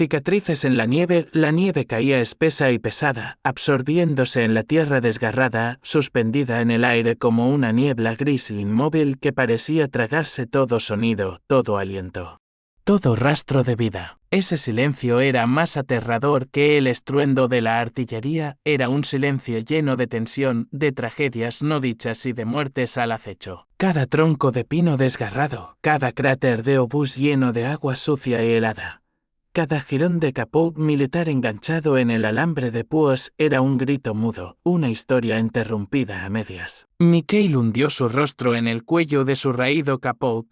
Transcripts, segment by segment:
Cicatrices en la nieve caía espesa y pesada, absorbiéndose en la tierra desgarrada, suspendida en el aire como una niebla gris e inmóvil que parecía tragarse todo sonido, todo aliento. Todo rastro de vida. Ese silencio era más aterrador que el estruendo de la artillería, era un silencio lleno de tensión, de tragedias no dichas y de muertes al acecho. Cada tronco de pino desgarrado, cada cráter de obús lleno de agua sucia y helada. Cada jirón de capó militar enganchado en el alambre de púas era un grito mudo, una historia interrumpida a medias. Mikhail hundió su rostro en el cuello de su raído capó,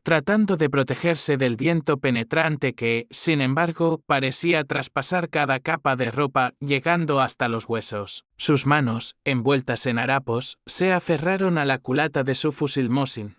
tratando de protegerse del viento penetrante que, sin embargo, parecía traspasar cada capa de ropa, llegando hasta los huesos. Sus manos, envueltas en harapos, se aferraron a la culata de su fusil Mosin,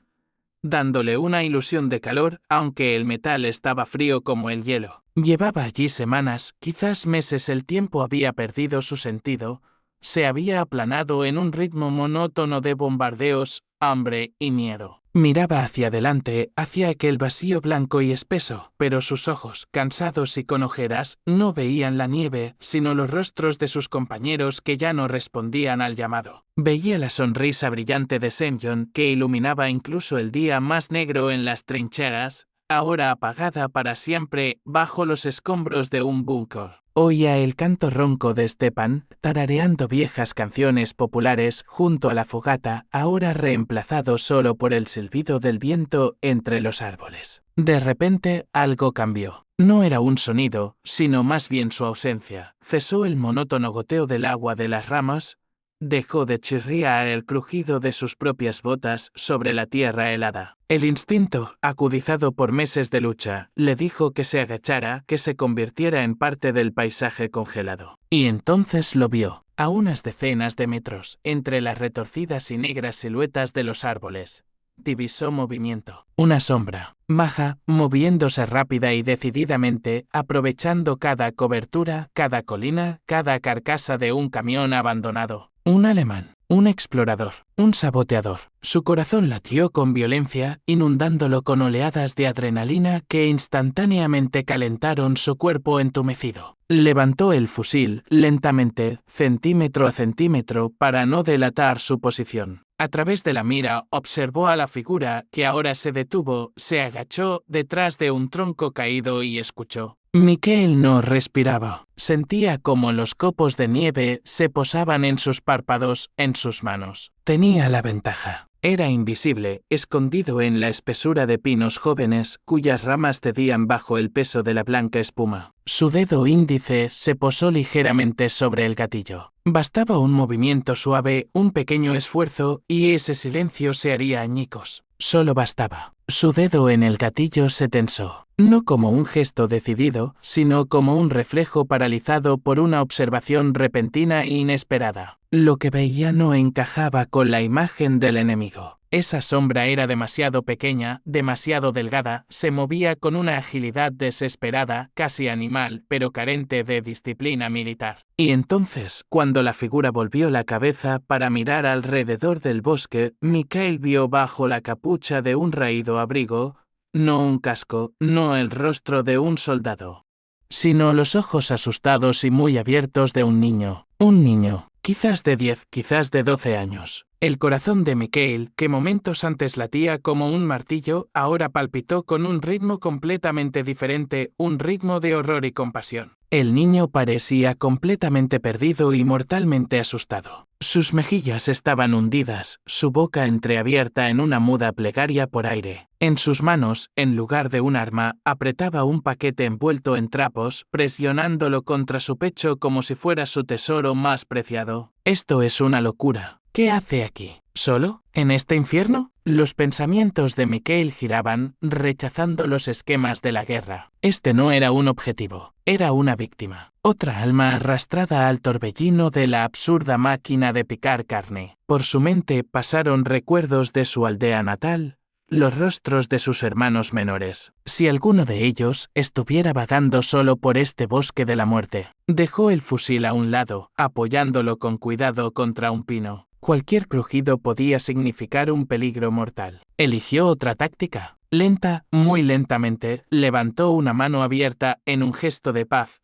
dándole una ilusión de calor, aunque el metal estaba frío como el hielo. Llevaba allí semanas, quizás meses. El tiempo había perdido su sentido, se había aplanado en un ritmo monótono de bombardeos, hambre y miedo. Miraba hacia adelante, hacia aquel vacío blanco y espeso, pero sus ojos, cansados y con ojeras, no veían la nieve, sino los rostros de sus compañeros que ya no respondían al llamado. Veía la sonrisa brillante de Semyon, que iluminaba incluso el día más negro en las trincheras, ahora apagada para siempre bajo los escombros de un búnker. Oía el canto ronco de Stepan, tarareando viejas canciones populares junto a la fogata, ahora reemplazado solo por el silbido del viento entre los árboles. De repente, algo cambió. No era un sonido, sino más bien su ausencia. Cesó el monótono goteo del agua de las ramas, dejó de chirriar el crujido de sus propias botas sobre la tierra helada. El instinto, acudizado por meses de lucha, le dijo que se agachara, que se convirtiera en parte del paisaje congelado. Y entonces lo vio, a unas decenas de metros, entre las retorcidas y negras siluetas de los árboles. Divisó movimiento. Una sombra, maja, moviéndose rápida y decididamente, aprovechando cada cobertura, cada colina, cada carcasa de un camión abandonado. Un alemán, un explorador, un saboteador. Su corazón latió con violencia, inundándolo con oleadas de adrenalina que instantáneamente calentaron su cuerpo entumecido. Levantó el fusil, lentamente, centímetro a centímetro, para no delatar su posición. A través de la mira observó a la figura, que ahora se detuvo, se agachó detrás de un tronco caído y escuchó. Mikhail no respiraba. Sentía como los copos de nieve se posaban en sus párpados, en sus manos. Tenía la ventaja. Era invisible, escondido en la espesura de pinos jóvenes, cuyas ramas cedían bajo el peso de la blanca espuma. Su dedo índice se posó ligeramente sobre el gatillo. Bastaba un movimiento suave, un pequeño esfuerzo, y ese silencio se haría añicos. Solo bastaba. Su dedo en el gatillo se tensó, no como un gesto decidido, sino como un reflejo paralizado por una observación repentina e inesperada. Lo que veía no encajaba con la imagen del enemigo. Esa sombra era demasiado pequeña, demasiado delgada, se movía con una agilidad desesperada, casi animal, pero carente de disciplina militar. Y entonces, cuando la figura volvió la cabeza para mirar alrededor del bosque, Mikhail vio bajo la capucha de un raído abrigo, no un casco, no el rostro de un soldado, sino los ojos asustados y muy abiertos de un niño. Un niño, quizás de 10, quizás de 12 años. El corazón de Mikhail, que momentos antes latía como un martillo, ahora palpitó con un ritmo completamente diferente, un ritmo de horror y compasión. El niño parecía completamente perdido y mortalmente asustado. Sus mejillas estaban hundidas, su boca entreabierta en una muda plegaria por aire. En sus manos, en lugar de un arma, apretaba un paquete envuelto en trapos, presionándolo contra su pecho como si fuera su tesoro más preciado. Esto es una locura. ¿Qué hace aquí? ¿Solo? ¿En este infierno? Los pensamientos de Mikhail giraban, rechazando los esquemas de la guerra. Este no era un objetivo, era una víctima. Otra alma arrastrada al torbellino de la absurda máquina de picar carne. Por su mente pasaron recuerdos de su aldea natal, los rostros de sus hermanos menores. Si alguno de ellos estuviera vagando solo por este bosque de la muerte. Dejó el fusil a un lado, apoyándolo con cuidado contra un pino. Cualquier crujido podía significar un peligro mortal. Eligió otra táctica. Lenta, muy lentamente, levantó una mano abierta en un gesto de paz,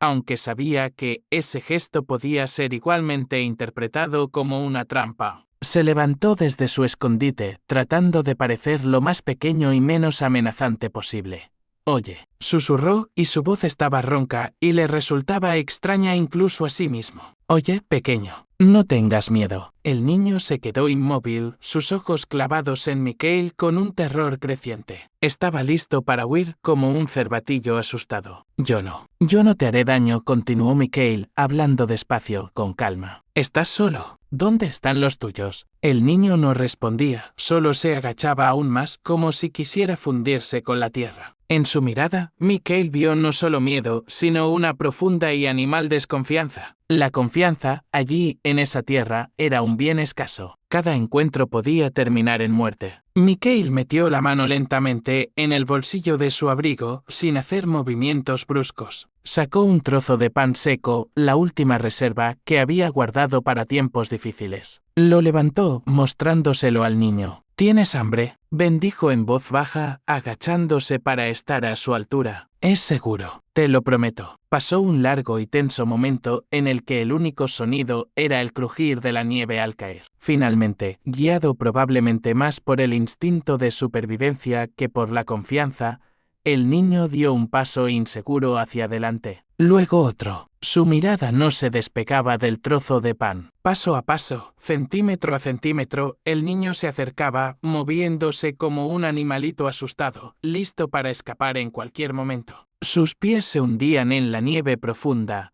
aunque sabía que ese gesto podía ser igualmente interpretado como una trampa. Se levantó desde su escondite, tratando de parecer lo más pequeño y menos amenazante posible. «Oye», susurró, y su voz estaba ronca y le resultaba extraña incluso a sí mismo. «Oye, pequeño, no tengas miedo». El niño se quedó inmóvil, sus ojos clavados en Mikael con un terror creciente. Estaba listo para huir como un cervatillo asustado. Yo no te haré daño», continuó Mikael, hablando despacio, con calma. «¿Estás solo? ¿Dónde están los tuyos?» El niño no respondía, solo se agachaba aún más como si quisiera fundirse con la tierra. En su mirada, Mikael vio no solo miedo, sino una profunda y animal desconfianza. La confianza, allí, en esa tierra, era un bien escaso. Cada encuentro podía terminar en muerte. Mikael metió la mano lentamente en el bolsillo de su abrigo, sin hacer movimientos bruscos. Sacó un trozo de pan seco, la última reserva que había guardado para tiempos difíciles. Lo levantó, mostrándoselo al niño. «¿Tienes hambre?», bendijo en voz baja, agachándose para estar a su altura. «Es seguro, te lo prometo». Pasó un largo y tenso momento en el que el único sonido era el crujir de la nieve al caer. Finalmente, guiado probablemente más por el instinto de supervivencia que por la confianza, el niño dio un paso inseguro hacia adelante. Luego otro. Su mirada no se despegaba del trozo de pan. Paso a paso, centímetro a centímetro, el niño se acercaba, moviéndose como un animalito asustado, listo para escapar en cualquier momento. Sus pies se hundían en la nieve profunda,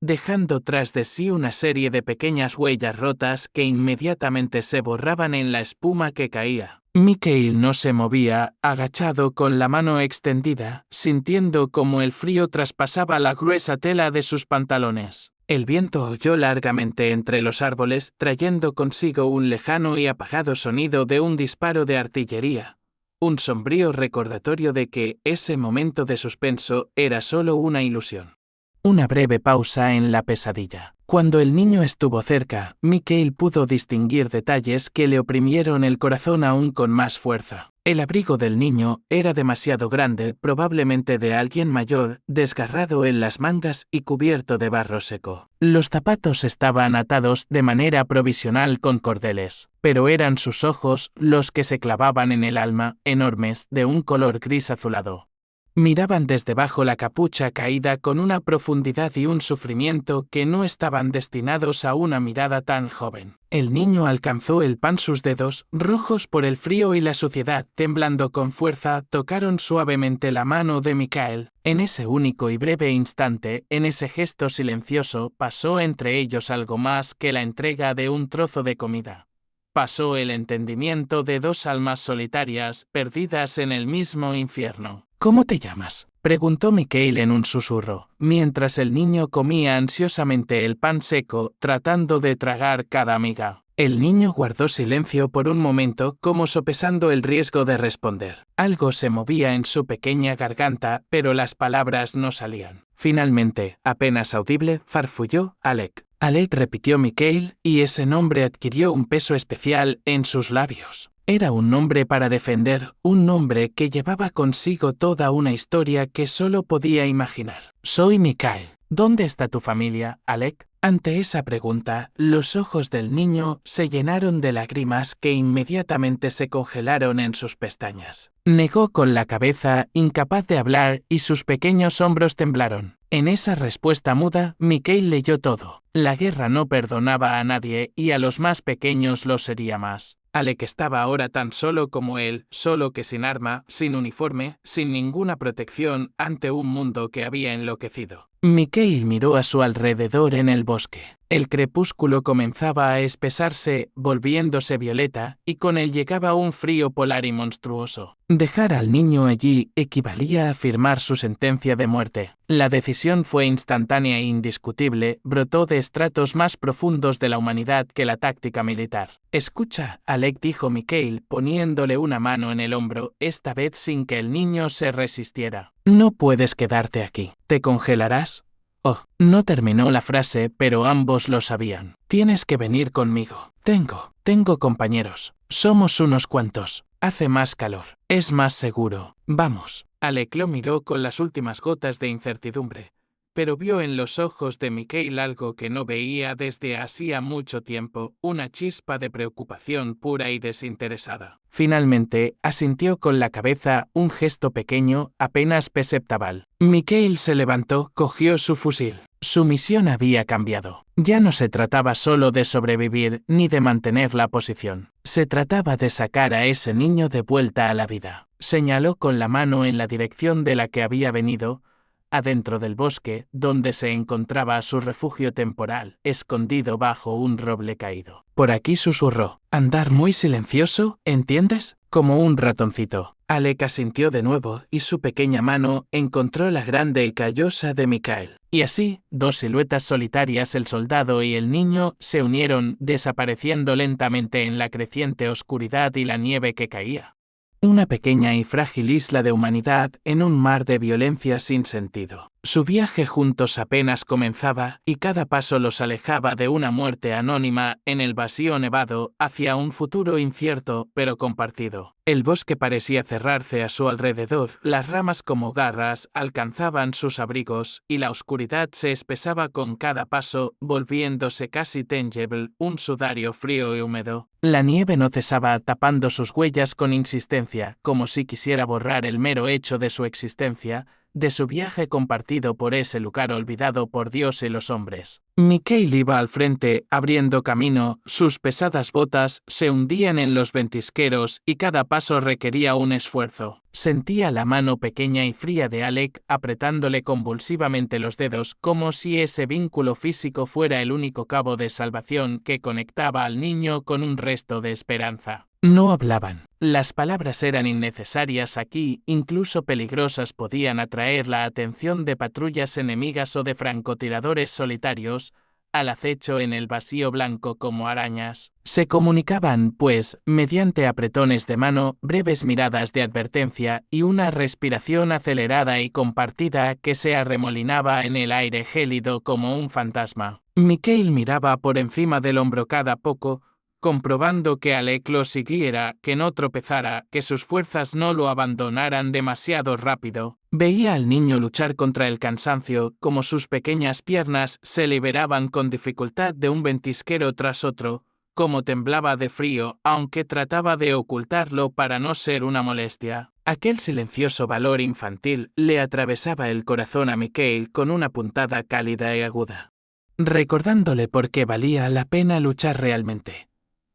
dejando tras de sí una serie de pequeñas huellas rotas que inmediatamente se borraban en la espuma que caía. Mikael no se movía, agachado con la mano extendida, sintiendo como el frío traspasaba la gruesa tela de sus pantalones. El viento aulló largamente entre los árboles, trayendo consigo un lejano y apagado sonido de un disparo de artillería. Un sombrío recordatorio de que ese momento de suspenso era solo una ilusión. Una breve pausa en la pesadilla. Cuando el niño estuvo cerca, Mikael pudo distinguir detalles que le oprimieron el corazón aún con más fuerza. El abrigo del niño era demasiado grande, probablemente de alguien mayor, desgarrado en las mangas y cubierto de barro seco. Los zapatos estaban atados de manera provisional con cordeles, pero eran sus ojos los que se clavaban en el alma, enormes, de un color gris azulado. Miraban desde bajo la capucha caída con una profundidad y un sufrimiento que no estaban destinados a una mirada tan joven. El niño alcanzó el pan, sus dedos, rojos por el frío y la suciedad, temblando con fuerza, tocaron suavemente la mano de Mikael. En ese único y breve instante, en ese gesto silencioso, pasó entre ellos algo más que la entrega de un trozo de comida. Pasó el entendimiento de dos almas solitarias, perdidas en el mismo infierno. «¿Cómo te llamas?», preguntó Mikael en un susurro, mientras el niño comía ansiosamente el pan seco, tratando de tragar cada miga. El niño guardó silencio por un momento, como sopesando el riesgo de responder. Algo se movía en su pequeña garganta, pero las palabras no salían. Finalmente, apenas audible, farfulló: «Alec». «Alec», repitió Mikael, y ese nombre adquirió un peso especial en sus labios. Era un nombre para defender, un nombre que llevaba consigo toda una historia que solo podía imaginar. «Soy Mikael. ¿Dónde está tu familia, Alec?». Ante esa pregunta, los ojos del niño se llenaron de lágrimas que inmediatamente se congelaron en sus pestañas. Negó con la cabeza, incapaz de hablar, y sus pequeños hombros temblaron. En esa respuesta muda, Mikael leyó todo. La guerra no perdonaba a nadie y a los más pequeños lo sería más. Alec estaba ahora tan solo como él, solo que sin arma, sin uniforme, sin ninguna protección, ante un mundo que había enloquecido. Mikael miró a su alrededor en el bosque. El crepúsculo comenzaba a espesarse, volviéndose violeta, y con él llegaba un frío polar y monstruoso. Dejar al niño allí equivalía a firmar su sentencia de muerte. La decisión fue instantánea e indiscutible, brotó de estratos más profundos de la humanidad que la táctica militar. «Escucha», Alec, dijo Mikael, poniéndole una mano en el hombro, esta vez sin que el niño se resistiera. «No puedes quedarte aquí. ¿Te congelarás?». «Oh». No terminó la frase, pero ambos lo sabían. «Tienes que venir conmigo. Tengo compañeros. Somos unos cuantos». Hace más calor. Es más seguro. Vamos. Alec lo miró con las últimas gotas de incertidumbre, pero vio en los ojos de Mikael algo que no veía desde hacía mucho tiempo, una chispa de preocupación pura y desinteresada. Finalmente, asintió con la cabeza, un gesto pequeño, apenas perceptible. Mikael se levantó, cogió su fusil. Su misión había cambiado. Ya no se trataba solo de sobrevivir ni de mantener la posición. Se trataba de sacar a ese niño de vuelta a la vida. Señaló con la mano en la dirección de la que había venido, adentro del bosque, donde se encontraba su refugio temporal, escondido bajo un roble caído. Por aquí susurró. Andar muy silencioso, ¿entiendes? Como un ratoncito. Alec asintió de nuevo y su pequeña mano encontró la grande y callosa de Mikael. Y así, dos siluetas solitarias, el soldado y el niño, se unieron, desapareciendo lentamente en la creciente oscuridad y la nieve que caía. Una pequeña y frágil isla de humanidad en un mar de violencia sin sentido. Su viaje juntos apenas comenzaba y cada paso los alejaba de una muerte anónima en el vacío nevado hacia un futuro incierto pero compartido. El bosque parecía cerrarse a su alrededor, las ramas como garras alcanzaban sus abrigos y la oscuridad se espesaba con cada paso, volviéndose casi tangible, un sudario frío y húmedo. La nieve no cesaba tapando sus huellas con insistencia, como si quisiera borrar el mero hecho de su existencia, de su viaje compartido por ese lugar olvidado por Dios y los hombres. Mikael iba al frente, abriendo camino, sus pesadas botas se hundían en los ventisqueros y cada paso requería un esfuerzo. Sentía la mano pequeña y fría de Alec apretándole convulsivamente los dedos, como si ese vínculo físico fuera el único cabo de salvación que conectaba al niño con un resto de esperanza. No hablaban. Las palabras eran innecesarias aquí, incluso peligrosas, podían atraer la atención de patrullas enemigas o de francotiradores solitarios, al acecho en el vacío blanco como arañas. Se comunicaban, pues, mediante apretones de mano, breves miradas de advertencia y una respiración acelerada y compartida que se arremolinaba en el aire gélido como un fantasma. Mikael miraba por encima del hombro cada poco, comprobando que Alec lo siguiera, que no tropezara, que sus fuerzas no lo abandonaran demasiado rápido. Veía al niño luchar contra el cansancio, como sus pequeñas piernas se liberaban con dificultad de un ventisquero tras otro, como temblaba de frío, aunque trataba de ocultarlo para no ser una molestia. Aquel silencioso valor infantil le atravesaba el corazón a Mikael con una puntada cálida y aguda, recordándole por qué valía la pena luchar realmente.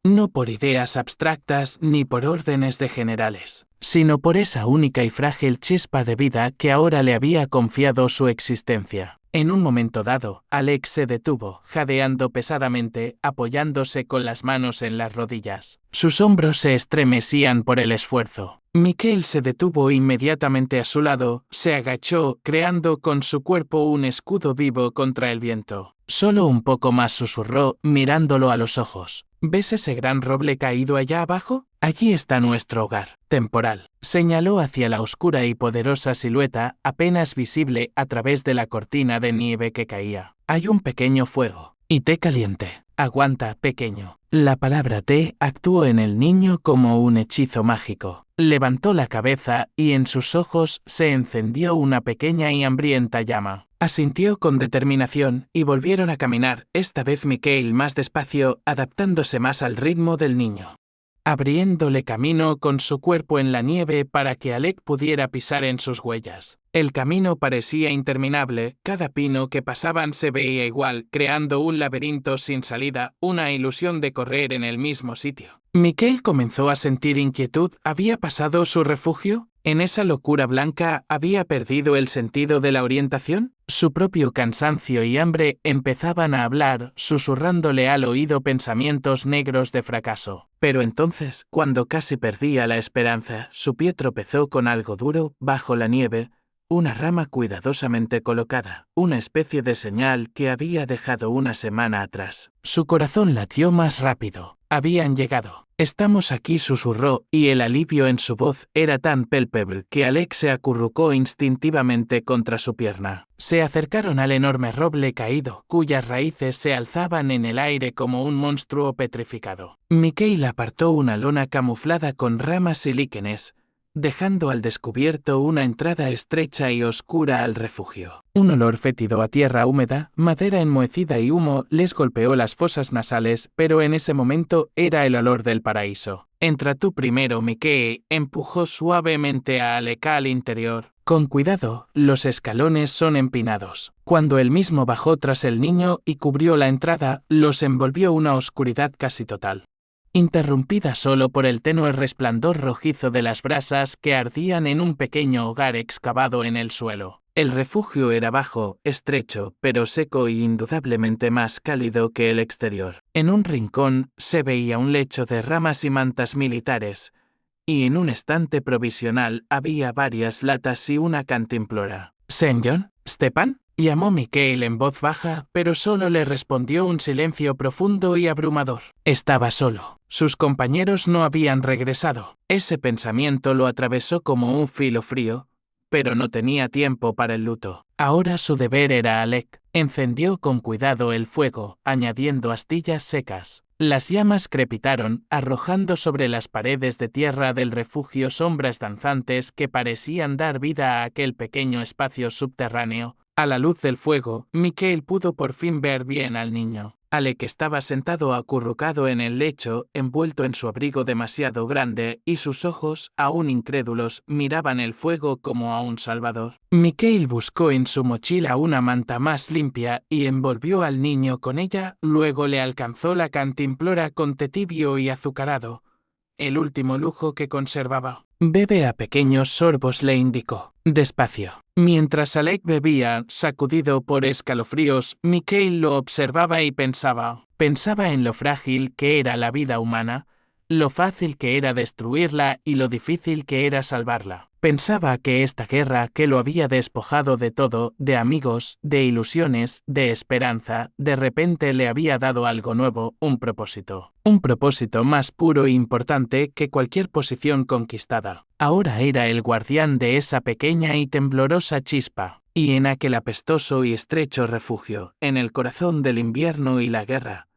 No por ideas abstractas ni por órdenes de generales, sino por esa única y frágil chispa de vida que ahora le había confiado su existencia. En un momento dado, Alec se detuvo, jadeando pesadamente, apoyándose con las manos en las rodillas. Sus hombros se estremecían por el esfuerzo. Mikael se detuvo inmediatamente a su lado, se agachó, creando con su cuerpo un escudo vivo contra el viento. Solo un poco más, susurró, mirándolo a los ojos. ¿Ves ese gran roble caído allá abajo? Allí está nuestro hogar temporal. Señaló hacia la oscura y poderosa silueta, apenas visible a través de la cortina de nieve que caía. Hay un pequeño fuego. Y té caliente. Aguanta, pequeño. La palabra té actuó en el niño como un hechizo mágico. Levantó la cabeza y en sus ojos se encendió una pequeña y hambrienta llama. Asintió con determinación y volvieron a caminar, esta vez Mikael más despacio, adaptándose más al ritmo del niño, abriéndole camino con su cuerpo en la nieve para que Alec pudiera pisar en sus huellas. El camino parecía interminable, cada pino que pasaban se veía igual, creando un laberinto sin salida, una ilusión de correr en el mismo sitio. Mikael comenzó a sentir inquietud. ¿Había pasado su refugio? ¿En esa locura blanca había perdido el sentido de la orientación? Su propio cansancio y hambre empezaban a hablar, susurrándole al oído pensamientos negros de fracaso. Pero entonces, cuando casi perdía la esperanza, su pie tropezó con algo duro, bajo la nieve, una rama cuidadosamente colocada, una especie de señal que había dejado una semana atrás. Su corazón latió más rápido. Habían llegado. «Estamos aquí», susurró, y el alivio en su voz era tan palpable que Alec se acurrucó instintivamente contra su pierna. Se acercaron al enorme roble caído, cuyas raíces se alzaban en el aire como un monstruo petrificado. Mikael apartó una lona camuflada con ramas y líquenes, dejando al descubierto una entrada estrecha y oscura al refugio. Un olor fétido a tierra húmeda, madera enmohecida y humo les golpeó las fosas nasales, pero en ese momento era el olor del paraíso. «Entra tú primero», Mikael empujó suavemente a Alec al interior. «Con cuidado, los escalones son empinados». Cuando él mismo bajó tras el niño y cubrió la entrada, los envolvió una oscuridad casi total, interrumpida solo por el tenue resplandor rojizo de las brasas que ardían en un pequeño hogar excavado en el suelo. El refugio era bajo, estrecho, pero seco y indudablemente más cálido que el exterior. En un rincón se veía un lecho de ramas y mantas militares, y en un estante provisional había varias latas y una cantimplora. «¿Señor Stepan?», llamó Mikael en voz baja, pero solo le respondió un silencio profundo y abrumador. Estaba solo. Sus compañeros no habían regresado. Ese pensamiento lo atravesó como un filo frío, pero no tenía tiempo para el luto. Ahora su deber era Alec. Encendió con cuidado el fuego, añadiendo astillas secas. Las llamas crepitaron, arrojando sobre las paredes de tierra del refugio sombras danzantes que parecían dar vida a aquel pequeño espacio subterráneo. A la luz del fuego, Mikael pudo por fin ver bien al niño. Alec estaba sentado acurrucado en el lecho, envuelto en su abrigo demasiado grande, y sus ojos, aún incrédulos, miraban el fuego como a un salvador. Mikael buscó en su mochila una manta más limpia y envolvió al niño con ella, luego le alcanzó la cantimplora con té tibio y azucarado, el último lujo que conservaba. «Bebe a pequeños sorbos», le indicó. «Despacio». Mientras Alec bebía, sacudido por escalofríos, Mikael lo observaba y pensaba. Pensaba en lo frágil que era la vida humana, lo fácil que era destruirla y lo difícil que era salvarla. Pensaba que esta guerra que lo había despojado de todo, de amigos, de ilusiones, de esperanza, de repente le había dado algo nuevo, un propósito. Un propósito más puro e importante que cualquier posición conquistada. Ahora era el guardián de esa pequeña y temblorosa chispa. Y en aquel apestoso y estrecho refugio, en el corazón del invierno y la guerra,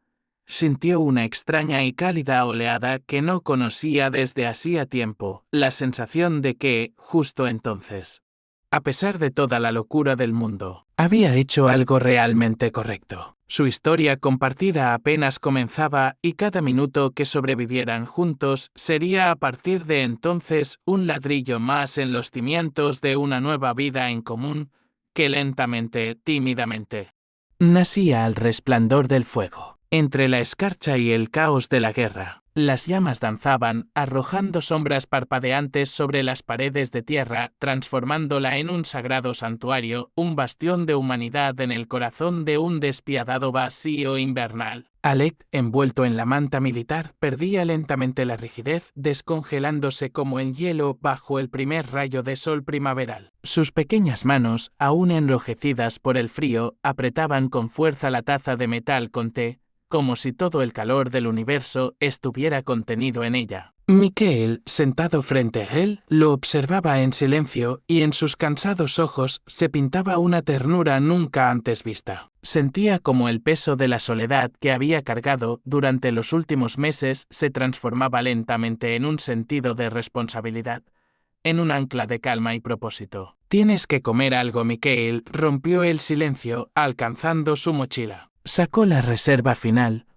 sintió una extraña y cálida oleada que no conocía desde hacía tiempo, la sensación de que, justo entonces, a pesar de toda la locura del mundo, había hecho algo realmente correcto. Su historia compartida apenas comenzaba y cada minuto que sobrevivieran juntos sería a partir de entonces un ladrillo más en los cimientos de una nueva vida en común, que lentamente, tímidamente, nacía al resplandor del fuego. Entre la escarcha y el caos de la guerra, las llamas danzaban, arrojando sombras parpadeantes sobre las paredes de tierra, transformándola en un sagrado santuario, un bastión de humanidad en el corazón de un despiadado vacío invernal. Alec, envuelto en la manta militar, perdía lentamente la rigidez, descongelándose como el hielo bajo el primer rayo de sol primaveral. Sus pequeñas manos, aún enrojecidas por el frío, apretaban con fuerza la taza de metal con té, como si todo el calor del universo estuviera contenido en ella. Mikael, sentado frente a él, lo observaba en silencio y en sus cansados ojos se pintaba una ternura nunca antes vista. Sentía como el peso de la soledad que había cargado durante los últimos meses se transformaba lentamente en un sentido de responsabilidad, en un ancla de calma y propósito. «Tienes que comer algo», Mikael rompió el silencio, alcanzando su mochila. Sacó la reserva final,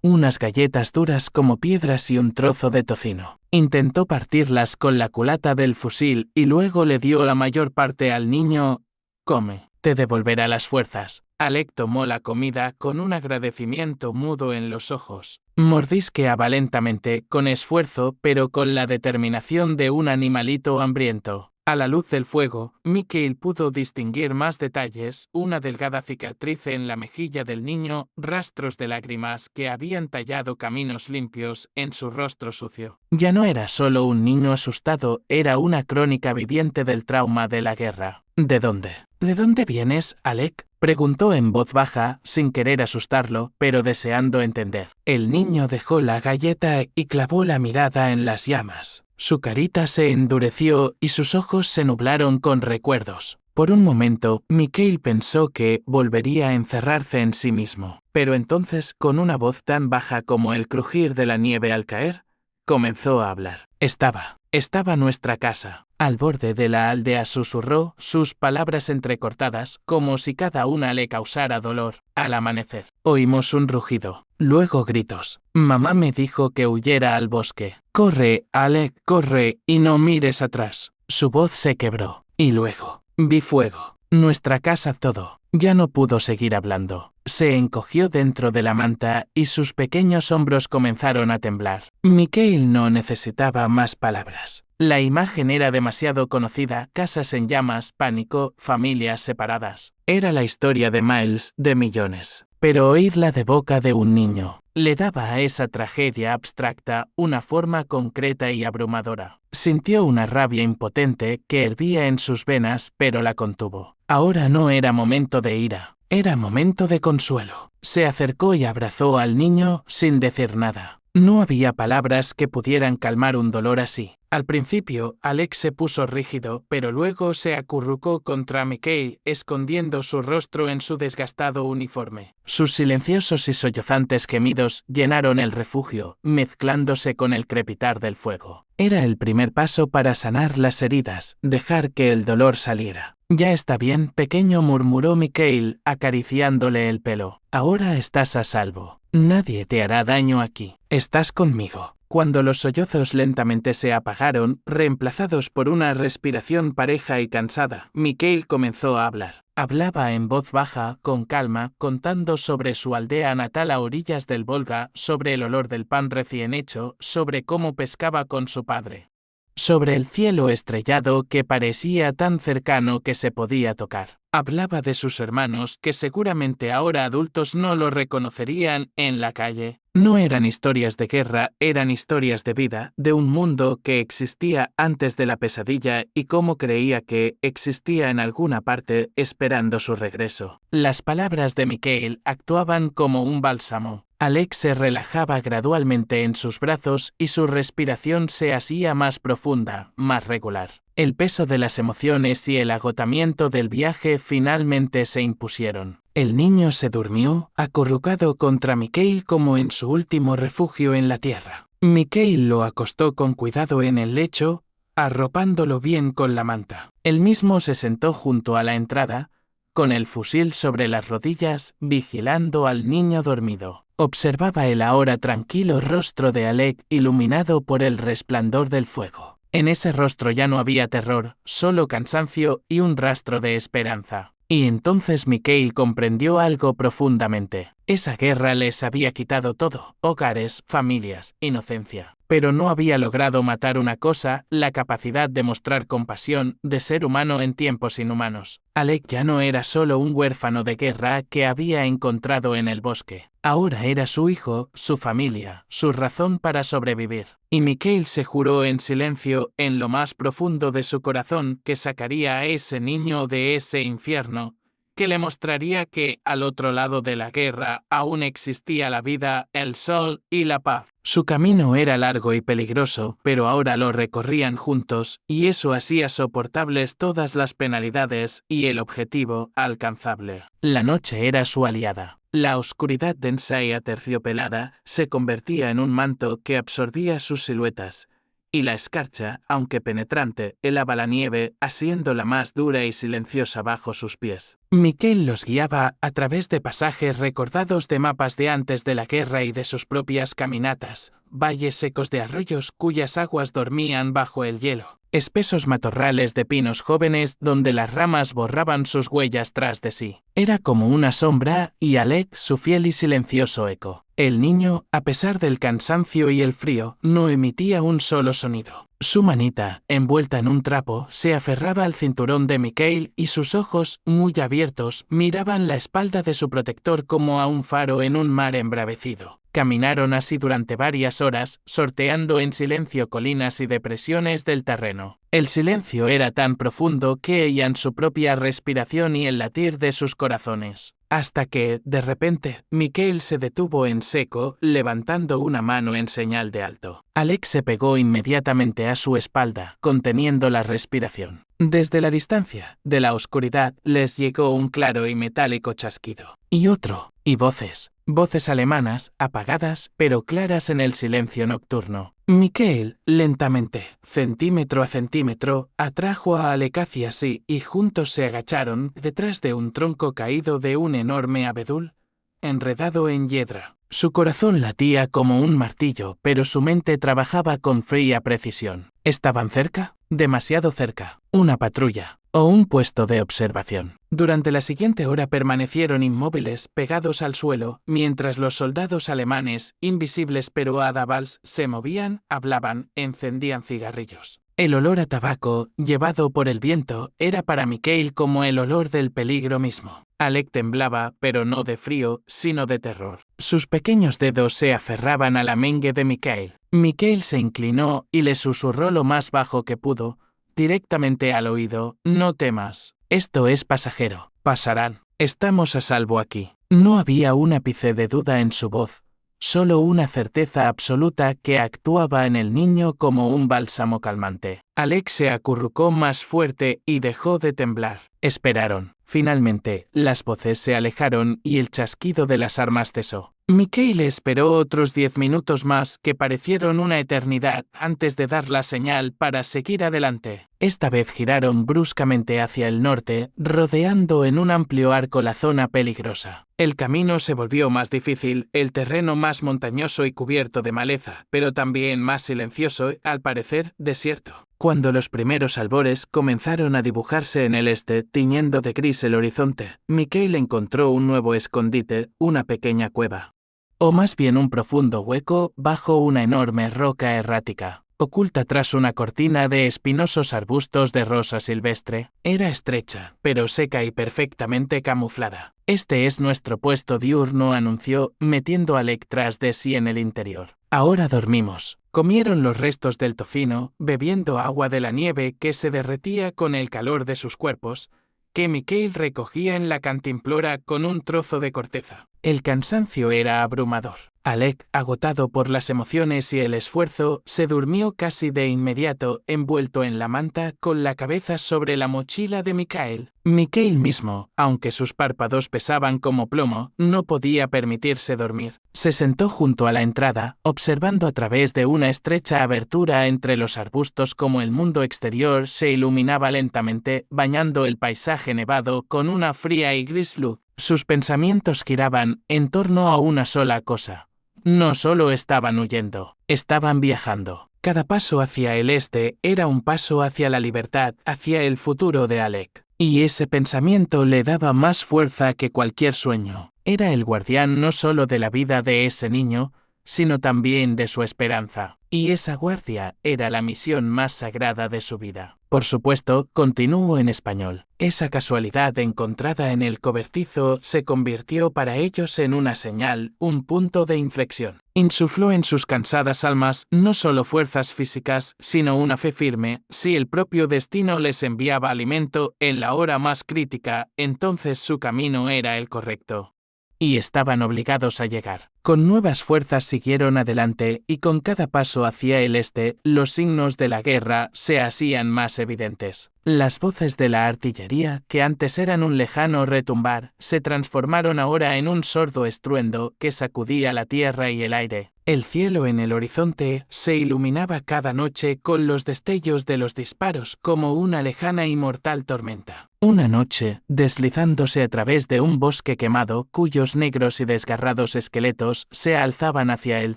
unas galletas duras como piedras y un trozo de tocino. Intentó partirlas con la culata del fusil y luego le dio la mayor parte al niño. «Come, te devolverá las fuerzas». Alec tomó la comida con un agradecimiento mudo en los ojos. Mordisqueaba lentamente, con esfuerzo, pero con la determinación de un animalito hambriento. A la luz del fuego, Mikael pudo distinguir más detalles, una delgada cicatriz en la mejilla del niño, rastros de lágrimas que habían tallado caminos limpios en su rostro sucio. Ya no era solo un niño asustado, era una crónica viviente del trauma de la guerra. ¿De dónde? ¿De dónde vienes, Alec? Preguntó en voz baja, sin querer asustarlo, pero deseando entender. El niño dejó la galleta y clavó la mirada en las llamas. Su carita se endureció y sus ojos se nublaron con recuerdos. Por un momento, Mikael pensó que volvería a encerrarse en sí mismo. Pero entonces, con una voz tan baja como el crujir de la nieve al caer, comenzó a hablar. Estaba nuestra casa. Al borde de la aldea susurró, sus palabras entrecortadas, como si cada una le causara dolor. Al amanecer, oímos un rugido, luego gritos. Mamá me dijo que huyera al bosque. Corre, Alec, corre, y no mires atrás. Su voz se quebró. Y luego, vi fuego. Nuestra casa todo. Ya no pudo seguir hablando. Se encogió dentro de la manta y sus pequeños hombros comenzaron a temblar. Mikael no necesitaba más palabras. La imagen era demasiado conocida: casas en llamas, pánico, familias separadas. Era la historia de miles de millones. Pero oírla de boca de un niño le daba a esa tragedia abstracta una forma concreta y abrumadora. Sintió una rabia impotente que hervía en sus venas, pero la contuvo. Ahora no era momento de ira, era momento de consuelo. Se acercó y abrazó al niño sin decir nada. No había palabras que pudieran calmar un dolor así. Al principio, Alex se puso rígido, pero luego se acurrucó contra Mikael, escondiendo su rostro en su desgastado uniforme. Sus silenciosos y sollozantes gemidos llenaron el refugio, mezclándose con el crepitar del fuego. Era el primer paso para sanar las heridas, dejar que el dolor saliera. Ya está bien, pequeño, murmuró Mikael, acariciándole el pelo. Ahora estás a salvo. Nadie te hará daño aquí. Estás conmigo. Cuando los sollozos lentamente se apagaron, reemplazados por una respiración pareja y cansada, Mikael comenzó a hablar. Hablaba en voz baja, con calma, contando sobre su aldea natal a orillas del Volga, sobre el olor del pan recién hecho, sobre cómo pescaba con su padre, sobre el cielo estrellado que parecía tan cercano que se podía tocar. Hablaba de sus hermanos, que seguramente ahora adultos no lo reconocerían en la calle. No eran historias de guerra, eran historias de vida, de un mundo que existía antes de la pesadilla y cómo creía que existía en alguna parte esperando su regreso. Las palabras de Mikael actuaban como un bálsamo. Alex se relajaba gradualmente en sus brazos y su respiración se hacía más profunda, más regular. El peso de las emociones y el agotamiento del viaje finalmente se impusieron. El niño se durmió, acurrucado contra Mikael como en su último refugio en la tierra. Mikael lo acostó con cuidado en el lecho, arropándolo bien con la manta. Él mismo se sentó junto a la entrada, con el fusil sobre las rodillas, vigilando al niño dormido. Observaba el ahora tranquilo rostro de Alec iluminado por el resplandor del fuego. En ese rostro ya no había terror, solo cansancio y un rastro de esperanza. Y entonces Mikael comprendió algo profundamente. Esa guerra les había quitado todo: hogares, familias, inocencia. Pero no había logrado matar una cosa: la capacidad de mostrar compasión, de ser humano en tiempos inhumanos. Alec ya no era solo un huérfano de guerra que había encontrado en el bosque. Ahora era su hijo, su familia, su razón para sobrevivir. Y Mikael se juró en silencio, en lo más profundo de su corazón, que sacaría a ese niño de ese infierno, que le mostraría que, al otro lado de la guerra, aún existía la vida, el sol y la paz. Su camino era largo y peligroso, pero ahora lo recorrían juntos, y eso hacía soportables todas las penalidades y el objetivo alcanzable. La noche era su aliada. La oscuridad densa y aterciopelada se convertía en un manto que absorbía sus siluetas, y la escarcha, aunque penetrante, helaba la nieve, haciéndola más dura y silenciosa bajo sus pies. Mikael los guiaba a través de pasajes recordados de mapas de antes de la guerra y de sus propias caminatas, valles secos de arroyos cuyas aguas dormían bajo el hielo, espesos matorrales de pinos jóvenes donde las ramas borraban sus huellas tras de sí. Era como una sombra, y Alec su fiel y silencioso eco. El niño, a pesar del cansancio y el frío, no emitía un solo sonido. Su manita, envuelta en un trapo, se aferraba al cinturón de Mikael y sus ojos, muy abiertos, miraban la espalda de su protector como a un faro en un mar embravecido. Caminaron así durante varias horas, sorteando en silencio colinas y depresiones del terreno. El silencio era tan profundo que oían su propia respiración y el latir de sus corazones. Hasta que, de repente, Mikael se detuvo en seco, levantando una mano en señal de alto. Alec se pegó inmediatamente a su espalda, conteniendo la respiración. Desde la distancia, de la oscuridad, les llegó un claro y metálico chasquido. Y otro, y voces. Voces alemanas, apagadas, pero claras en el silencio nocturno. Mikael, lentamente, centímetro a centímetro, atrajo a Alec hacia sí y juntos se agacharon detrás de un tronco caído de un enorme abedul, enredado en hiedra. Su corazón latía como un martillo, pero su mente trabajaba con fría precisión. ¿Estaban cerca? Demasiado cerca. Una patrulla. O un puesto de observación. Durante la siguiente hora permanecieron inmóviles, pegados al suelo, mientras los soldados alemanes, invisibles pero adabaals, se movían, hablaban, encendían cigarrillos. El olor a tabaco, llevado por el viento, era para Mikael como el olor del peligro mismo. Alec temblaba, pero no de frío, sino de terror. Sus pequeños dedos se aferraban a la mengue de Mikael. Mikael se inclinó y le susurró lo más bajo que pudo, directamente al oído: no temas, esto es pasajero, pasarán, estamos a salvo aquí. No había un ápice de duda en su voz, solo una certeza absoluta que actuaba en el niño como un bálsamo calmante. Alec se acurrucó más fuerte y dejó de temblar. Esperaron. Finalmente, las voces se alejaron y el chasquido de las armas cesó. Mikael esperó otros 10 minutos más que parecieron una eternidad antes de dar la señal para seguir adelante. Esta vez giraron bruscamente hacia el norte, rodeando en un amplio arco la zona peligrosa. El camino se volvió más difícil, el terreno más montañoso y cubierto de maleza, pero también más silencioso, al parecer desierto. Cuando los primeros albores comenzaron a dibujarse en el este, tiñendo de gris el horizonte, Mikael encontró un nuevo escondite, una pequeña cueva. O más bien un profundo hueco bajo una enorme roca errática, oculta tras una cortina de espinosos arbustos de rosa silvestre. Era estrecha, pero seca y perfectamente camuflada. Este es nuestro puesto diurno, anunció, metiendo a Alec tras de sí en el interior. Ahora dormimos. Comieron los restos del tocino, bebiendo agua de la nieve que se derretía con el calor de sus cuerpos, que Mikael recogía en la cantimplora con un trozo de corteza. El cansancio era abrumador. Alec, agotado por las emociones y el esfuerzo, se durmió casi de inmediato, envuelto en la manta, con la cabeza sobre la mochila de Mikael. Mikael mismo, aunque sus párpados pesaban como plomo, no podía permitirse dormir. Se sentó junto a la entrada, observando a través de una estrecha abertura entre los arbustos cómo el mundo exterior se iluminaba lentamente, bañando el paisaje nevado con una fría y gris luz. Sus pensamientos giraban en torno a una sola cosa. No solo estaban huyendo, estaban viajando. Cada paso hacia el este era un paso hacia la libertad, hacia el futuro de Alec. Y ese pensamiento le daba más fuerza que cualquier sueño. Era el guardián no solo de la vida de ese niño, sino también de su esperanza. Y esa guardia era la misión más sagrada de su vida. Por supuesto, continuó en español. Esa casualidad encontrada en el cobertizo se convirtió para ellos en una señal, un punto de inflexión. Insufló en sus cansadas almas no solo fuerzas físicas, sino una fe firme. Si el propio destino les enviaba alimento en la hora más crítica, entonces su camino era el correcto. Y estaban obligados a llegar. Con nuevas fuerzas siguieron adelante, y con cada paso hacia el este, los signos de la guerra se hacían más evidentes. Las voces de la artillería, que antes eran un lejano retumbar, se transformaron ahora en un sordo estruendo que sacudía la tierra y el aire. El cielo en el horizonte se iluminaba cada noche con los destellos de los disparos como una lejana y mortal tormenta. Una noche, deslizándose a través de un bosque quemado cuyos negros y desgarrados esqueletos se alzaban hacia el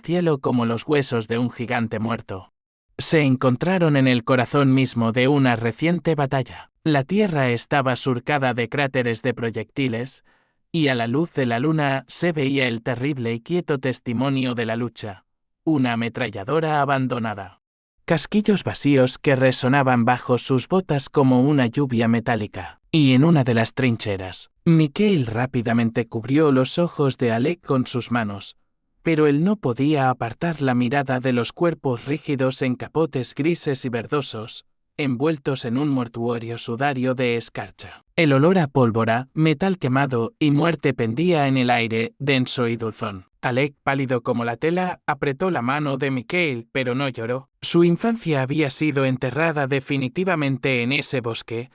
cielo como los huesos de un gigante muerto. Se encontraron en el corazón mismo de una reciente batalla. La tierra estaba surcada de cráteres de proyectiles, y a la luz de la luna se veía el terrible y quieto testimonio de la lucha, una ametralladora abandonada. Casquillos vacíos que resonaban bajo sus botas como una lluvia metálica. Y en una de las trincheras, Mikael rápidamente cubrió los ojos de Alec con sus manos, pero él no podía apartar la mirada de los cuerpos rígidos en capotes grises y verdosos, envueltos en un mortuorio sudario de escarcha. El olor a pólvora, metal quemado y muerte pendía en el aire, denso y dulzón. Alec, pálido como la tela, apretó la mano de Mikhail, pero no lloró. Su infancia había sido enterrada definitivamente en ese bosque,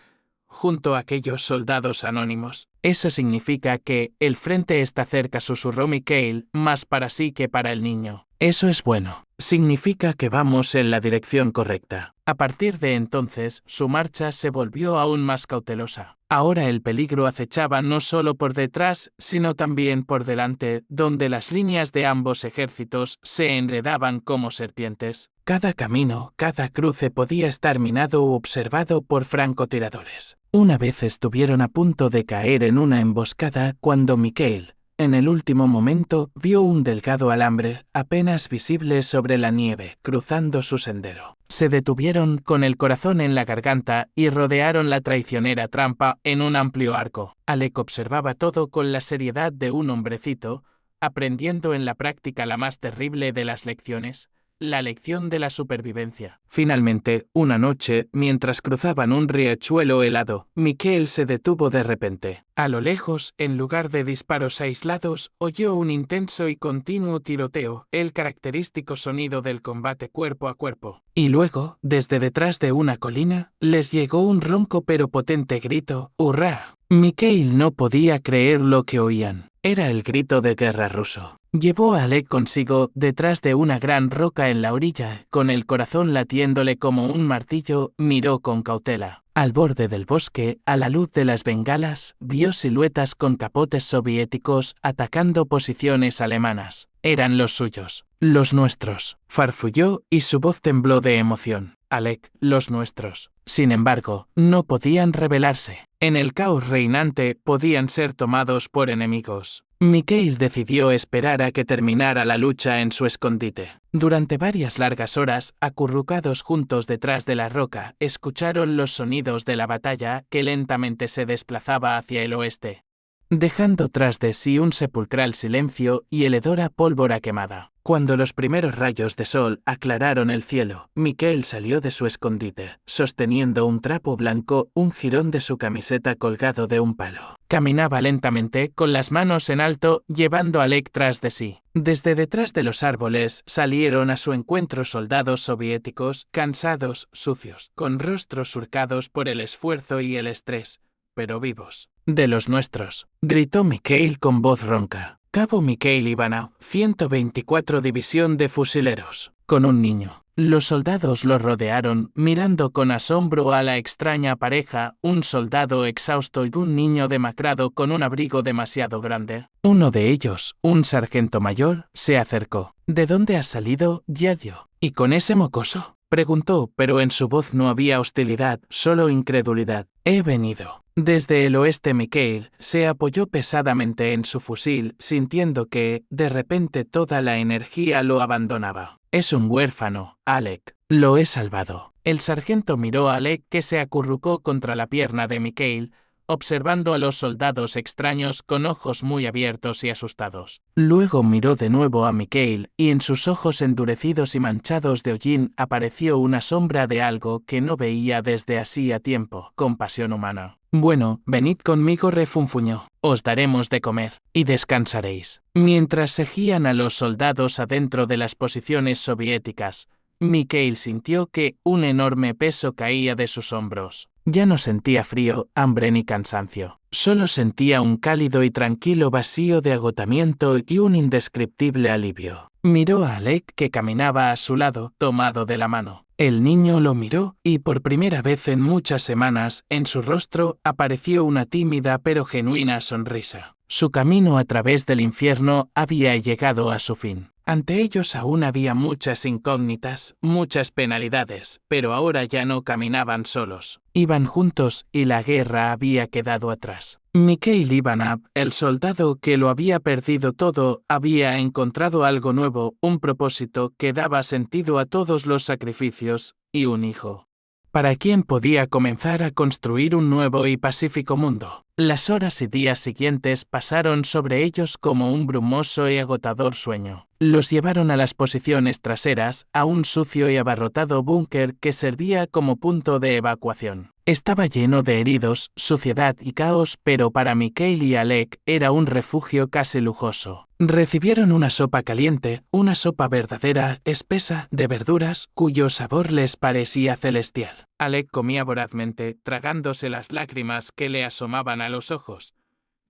junto a aquellos soldados anónimos. Eso significa que el frente está cerca, susurró Mikhail, más para sí que para el niño. Eso es bueno. Significa que vamos en la dirección correcta. A partir de entonces, su marcha se volvió aún más cautelosa. Ahora el peligro acechaba no solo por detrás, sino también por delante, donde las líneas de ambos ejércitos se enredaban como serpientes. Cada camino, cada cruce podía estar minado u observado por francotiradores. Una vez estuvieron a punto de caer en una emboscada cuando Mikhail, en el último momento, vio un delgado alambre, apenas visible sobre la nieve, cruzando su sendero. Se detuvieron con el corazón en la garganta y rodearon la traicionera trampa en un amplio arco. Alec observaba todo con la seriedad de un hombrecito, aprendiendo en la práctica la más terrible de las lecciones, la lección de la supervivencia. Finalmente, una noche, mientras cruzaban un riachuelo helado, Mikhail se detuvo de repente. A lo lejos, en lugar de disparos aislados, oyó un intenso y continuo tiroteo, el característico sonido del combate cuerpo a cuerpo. Y luego, desde detrás de una colina, les llegó un ronco pero potente grito: ¡Hurra! Mikhail no podía creer lo que oían. Era el grito de guerra ruso. Llevó a Alec consigo detrás de una gran roca en la orilla, con el corazón latiéndole como un martillo, miró con cautela. Al borde del bosque, a la luz de las bengalas, vio siluetas con capotes soviéticos atacando posiciones alemanas. Eran los suyos. Los nuestros, farfulló y su voz tembló de emoción. Alec, los nuestros. Sin embargo, no podían rebelarse. En el caos reinante podían ser tomados por enemigos. Mikhail decidió esperar a que terminara la lucha en su escondite. Durante varias largas horas, acurrucados juntos detrás de la roca, escucharon los sonidos de la batalla que lentamente se desplazaba hacia el oeste, dejando tras de sí un sepulcral silencio y el hedor a pólvora quemada. Cuando los primeros rayos de sol aclararon el cielo, Mikhail salió de su escondite, sosteniendo un trapo blanco, un jirón de su camiseta colgado de un palo. Caminaba lentamente, con las manos en alto, llevando a Alec tras de sí. Desde detrás de los árboles salieron a su encuentro soldados soviéticos, cansados, sucios, con rostros surcados por el esfuerzo y el estrés, pero vivos. De los nuestros, gritó Mikhail con voz ronca. Cabo Mikhail Ivanov, 124 División de Fusileros, con un niño. Los soldados lo rodearon, mirando con asombro a la extraña pareja, un soldado exhausto y un niño demacrado con un abrigo demasiado grande. Uno de ellos, un sargento mayor, se acercó. ¿De dónde has salido, Yadio? ¿Y con ese mocoso? Preguntó, pero en su voz no había hostilidad, solo incredulidad. He venido desde el oeste. Mikhail se apoyó pesadamente en su fusil, sintiendo que, de repente, toda la energía lo abandonaba. Es un huérfano, Alec. Lo he salvado. El sargento miró a Alec, que se acurrucó contra la pierna de Mikhail, observando a los soldados extraños con ojos muy abiertos y asustados. Luego miró de nuevo a Mikhail, y en sus ojos endurecidos y manchados de hollín apareció una sombra de algo que no veía desde hacía tiempo: compasión humana. Bueno, venid conmigo, refunfuñó. Os daremos de comer, y descansaréis. Mientras seguían a los soldados adentro de las posiciones soviéticas, Mikhail sintió que un enorme peso caía de sus hombros. Ya no sentía frío, hambre ni cansancio. Solo sentía un cálido y tranquilo vacío de agotamiento y un indescriptible alivio. Miró a Alec, que caminaba a su lado, tomado de la mano. El niño lo miró, y por primera vez en muchas semanas, en su rostro apareció una tímida pero genuina sonrisa. Su camino a través del infierno había llegado a su fin. Ante ellos aún había muchas incógnitas, muchas penalidades, pero ahora ya no caminaban solos. Iban juntos y la guerra había quedado atrás. Mikhail Ivanov, el soldado que lo había perdido todo, había encontrado algo nuevo, un propósito que daba sentido a todos los sacrificios, y un hijo, para quien podía comenzar a construir un nuevo y pacífico mundo. Las horas y días siguientes pasaron sobre ellos como un brumoso y agotador sueño. Los llevaron a las posiciones traseras, a un sucio y abarrotado búnker que servía como punto de evacuación. Estaba lleno de heridos, suciedad y caos, pero para Mikhail y Alec era un refugio casi lujoso. Recibieron una sopa caliente, una sopa verdadera, espesa, de verduras, cuyo sabor les parecía celestial. Alec comía vorazmente, tragándose las lágrimas que le asomaban a los ojos,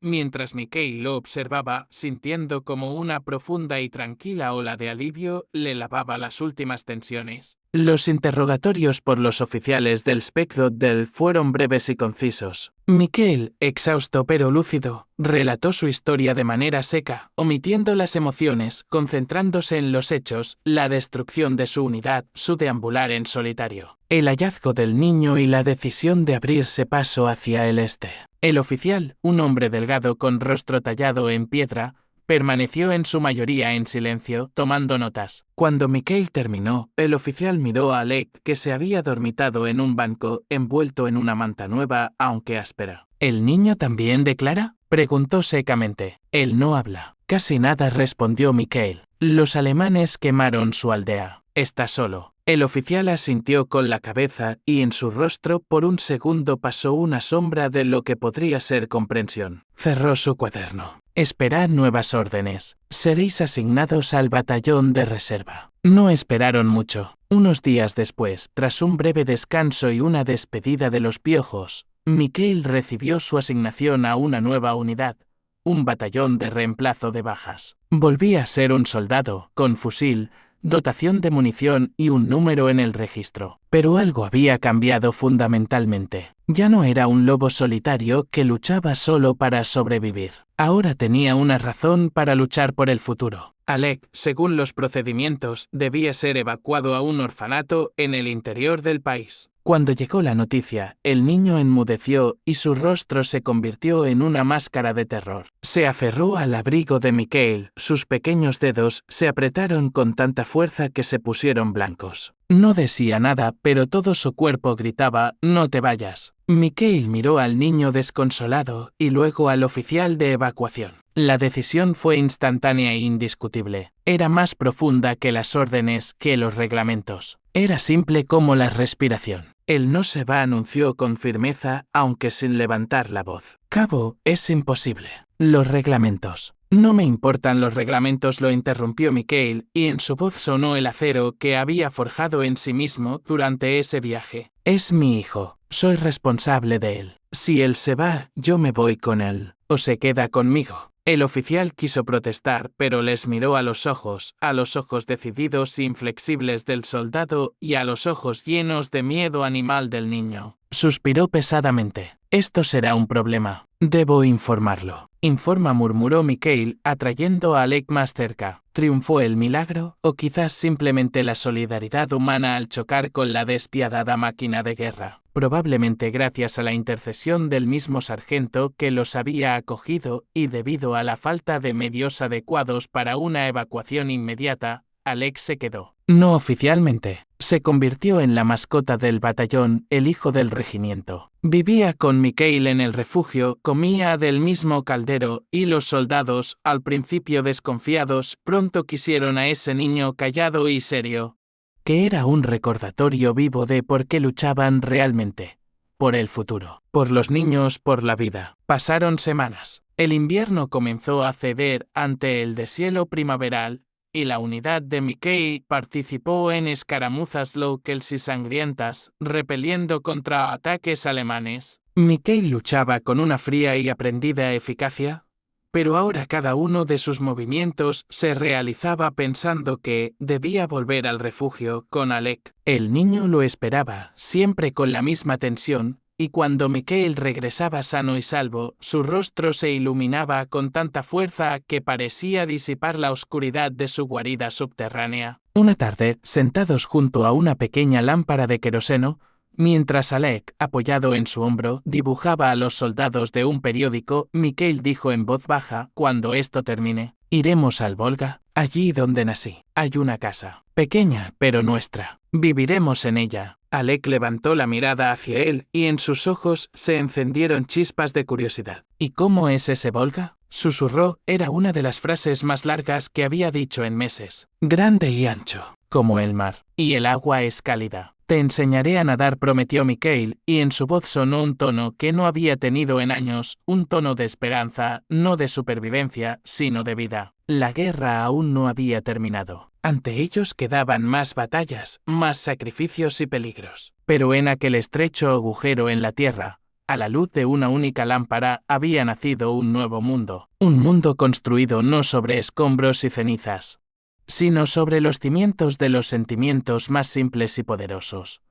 mientras Mikhail lo observaba, sintiendo como una profunda y tranquila ola de alivio le lavaba las últimas tensiones. Los interrogatorios por los oficiales del Speckroddel fueron breves y concisos. Mikhail, exhausto pero lúcido, relató su historia de manera seca, omitiendo las emociones, concentrándose en los hechos, la destrucción de su unidad, su deambular en solitario, el hallazgo del niño y la decisión de abrirse paso hacia el este. El oficial, un hombre delgado con rostro tallado en piedra, permaneció en su mayoría en silencio, tomando notas. Cuando Mikhail terminó, el oficial miró a Alec, que se había dormitado en un banco, envuelto en una manta nueva, aunque áspera. ¿El niño también declara?, preguntó secamente. Él no habla. Casi nada, respondió Mikhail. Los alemanes quemaron su aldea. Está solo. El oficial asintió con la cabeza y en su rostro por un segundo pasó una sombra de lo que podría ser comprensión. Cerró su cuaderno. Esperad nuevas órdenes. Seréis asignados al batallón de reserva. No esperaron mucho. Unos días después, tras un breve descanso y una despedida de los piojos, Mikhail recibió su asignación a una nueva unidad, un batallón de reemplazo de bajas. Volvía a ser un soldado, con fusil, dotación de munición y un número en el registro. Pero algo había cambiado fundamentalmente. Ya no era un lobo solitario que luchaba solo para sobrevivir. Ahora tenía una razón para luchar por el futuro. Alec, según los procedimientos, debía ser evacuado a un orfanato en el interior del país. Cuando llegó la noticia, el niño enmudeció y su rostro se convirtió en una máscara de terror. Se aferró al abrigo de Mikhail, sus pequeños dedos se apretaron con tanta fuerza que se pusieron blancos. No decía nada, pero todo su cuerpo gritaba, «No te vayas». Mikhail miró al niño desconsolado y luego al oficial de evacuación. La decisión fue instantánea e indiscutible. Era más profunda que las órdenes, que los reglamentos. Era simple como la respiración. El no se va anunció con firmeza, aunque sin levantar la voz. Cabo, es imposible. Los reglamentos. No me importan los reglamentos, lo interrumpió Mikhail, y en su voz sonó el acero que había forjado en sí mismo durante ese viaje. Es mi hijo. Soy responsable de él. Si él se va, yo me voy con él. O se queda conmigo. El oficial quiso protestar, pero les miró a los ojos decididos e inflexibles del soldado y a los ojos llenos de miedo animal del niño. Suspiró pesadamente. Esto será un problema. Debo informarlo. Informa, murmuró Mikhail, atrayendo a Alec más cerca. ¿Triunfó el milagro, o quizás simplemente la solidaridad humana al chocar con la despiadada máquina de guerra? Probablemente gracias a la intercesión del mismo sargento que los había acogido y debido a la falta de medios adecuados para una evacuación inmediata, Alec se quedó. No oficialmente. Se convirtió en la mascota del batallón, el hijo del regimiento. Vivía con Mikhail en el refugio, comía del mismo caldero, y los soldados, al principio desconfiados, pronto quisieron a ese niño callado y serio, que era un recordatorio vivo de por qué luchaban realmente. Por el futuro, por los niños, por la vida. Pasaron semanas. El invierno comenzó a ceder ante el deshielo primaveral, y la unidad de Mikhail participó en escaramuzas locales y sangrientas, repeliendo contra ataques alemanes. Mikhail luchaba con una fría y aprendida eficacia, pero ahora cada uno de sus movimientos se realizaba pensando que debía volver al refugio con Alec. El niño lo esperaba, siempre con la misma tensión, y cuando Mikhail regresaba sano y salvo, su rostro se iluminaba con tanta fuerza que parecía disipar la oscuridad de su guarida subterránea. Una tarde, sentados junto a una pequeña lámpara de queroseno, mientras Alec, apoyado en su hombro, dibujaba a los soldados de un periódico, Mikhail dijo en voz baja, cuando esto termine, «Iremos al Volga, allí donde nací. Hay una casa, pequeña, pero nuestra. Viviremos en ella. Alec levantó la mirada hacia él y en sus ojos se encendieron chispas de curiosidad. ¿Y cómo es ese Volga? Susurró, era una de las frases más largas que había dicho en meses. Grande y ancho, como el mar. Y el agua es cálida. Te enseñaré a nadar, prometió Mikhail, y en su voz sonó un tono que no había tenido en años, un tono de esperanza, no de supervivencia, sino de vida. La guerra aún no había terminado. Ante ellos quedaban más batallas, más sacrificios y peligros. Pero en aquel estrecho agujero en la tierra, a la luz de una única lámpara, había nacido un nuevo mundo. Un mundo construido no sobre escombros y cenizas, sino sobre los cimientos de los sentimientos más simples y poderosos.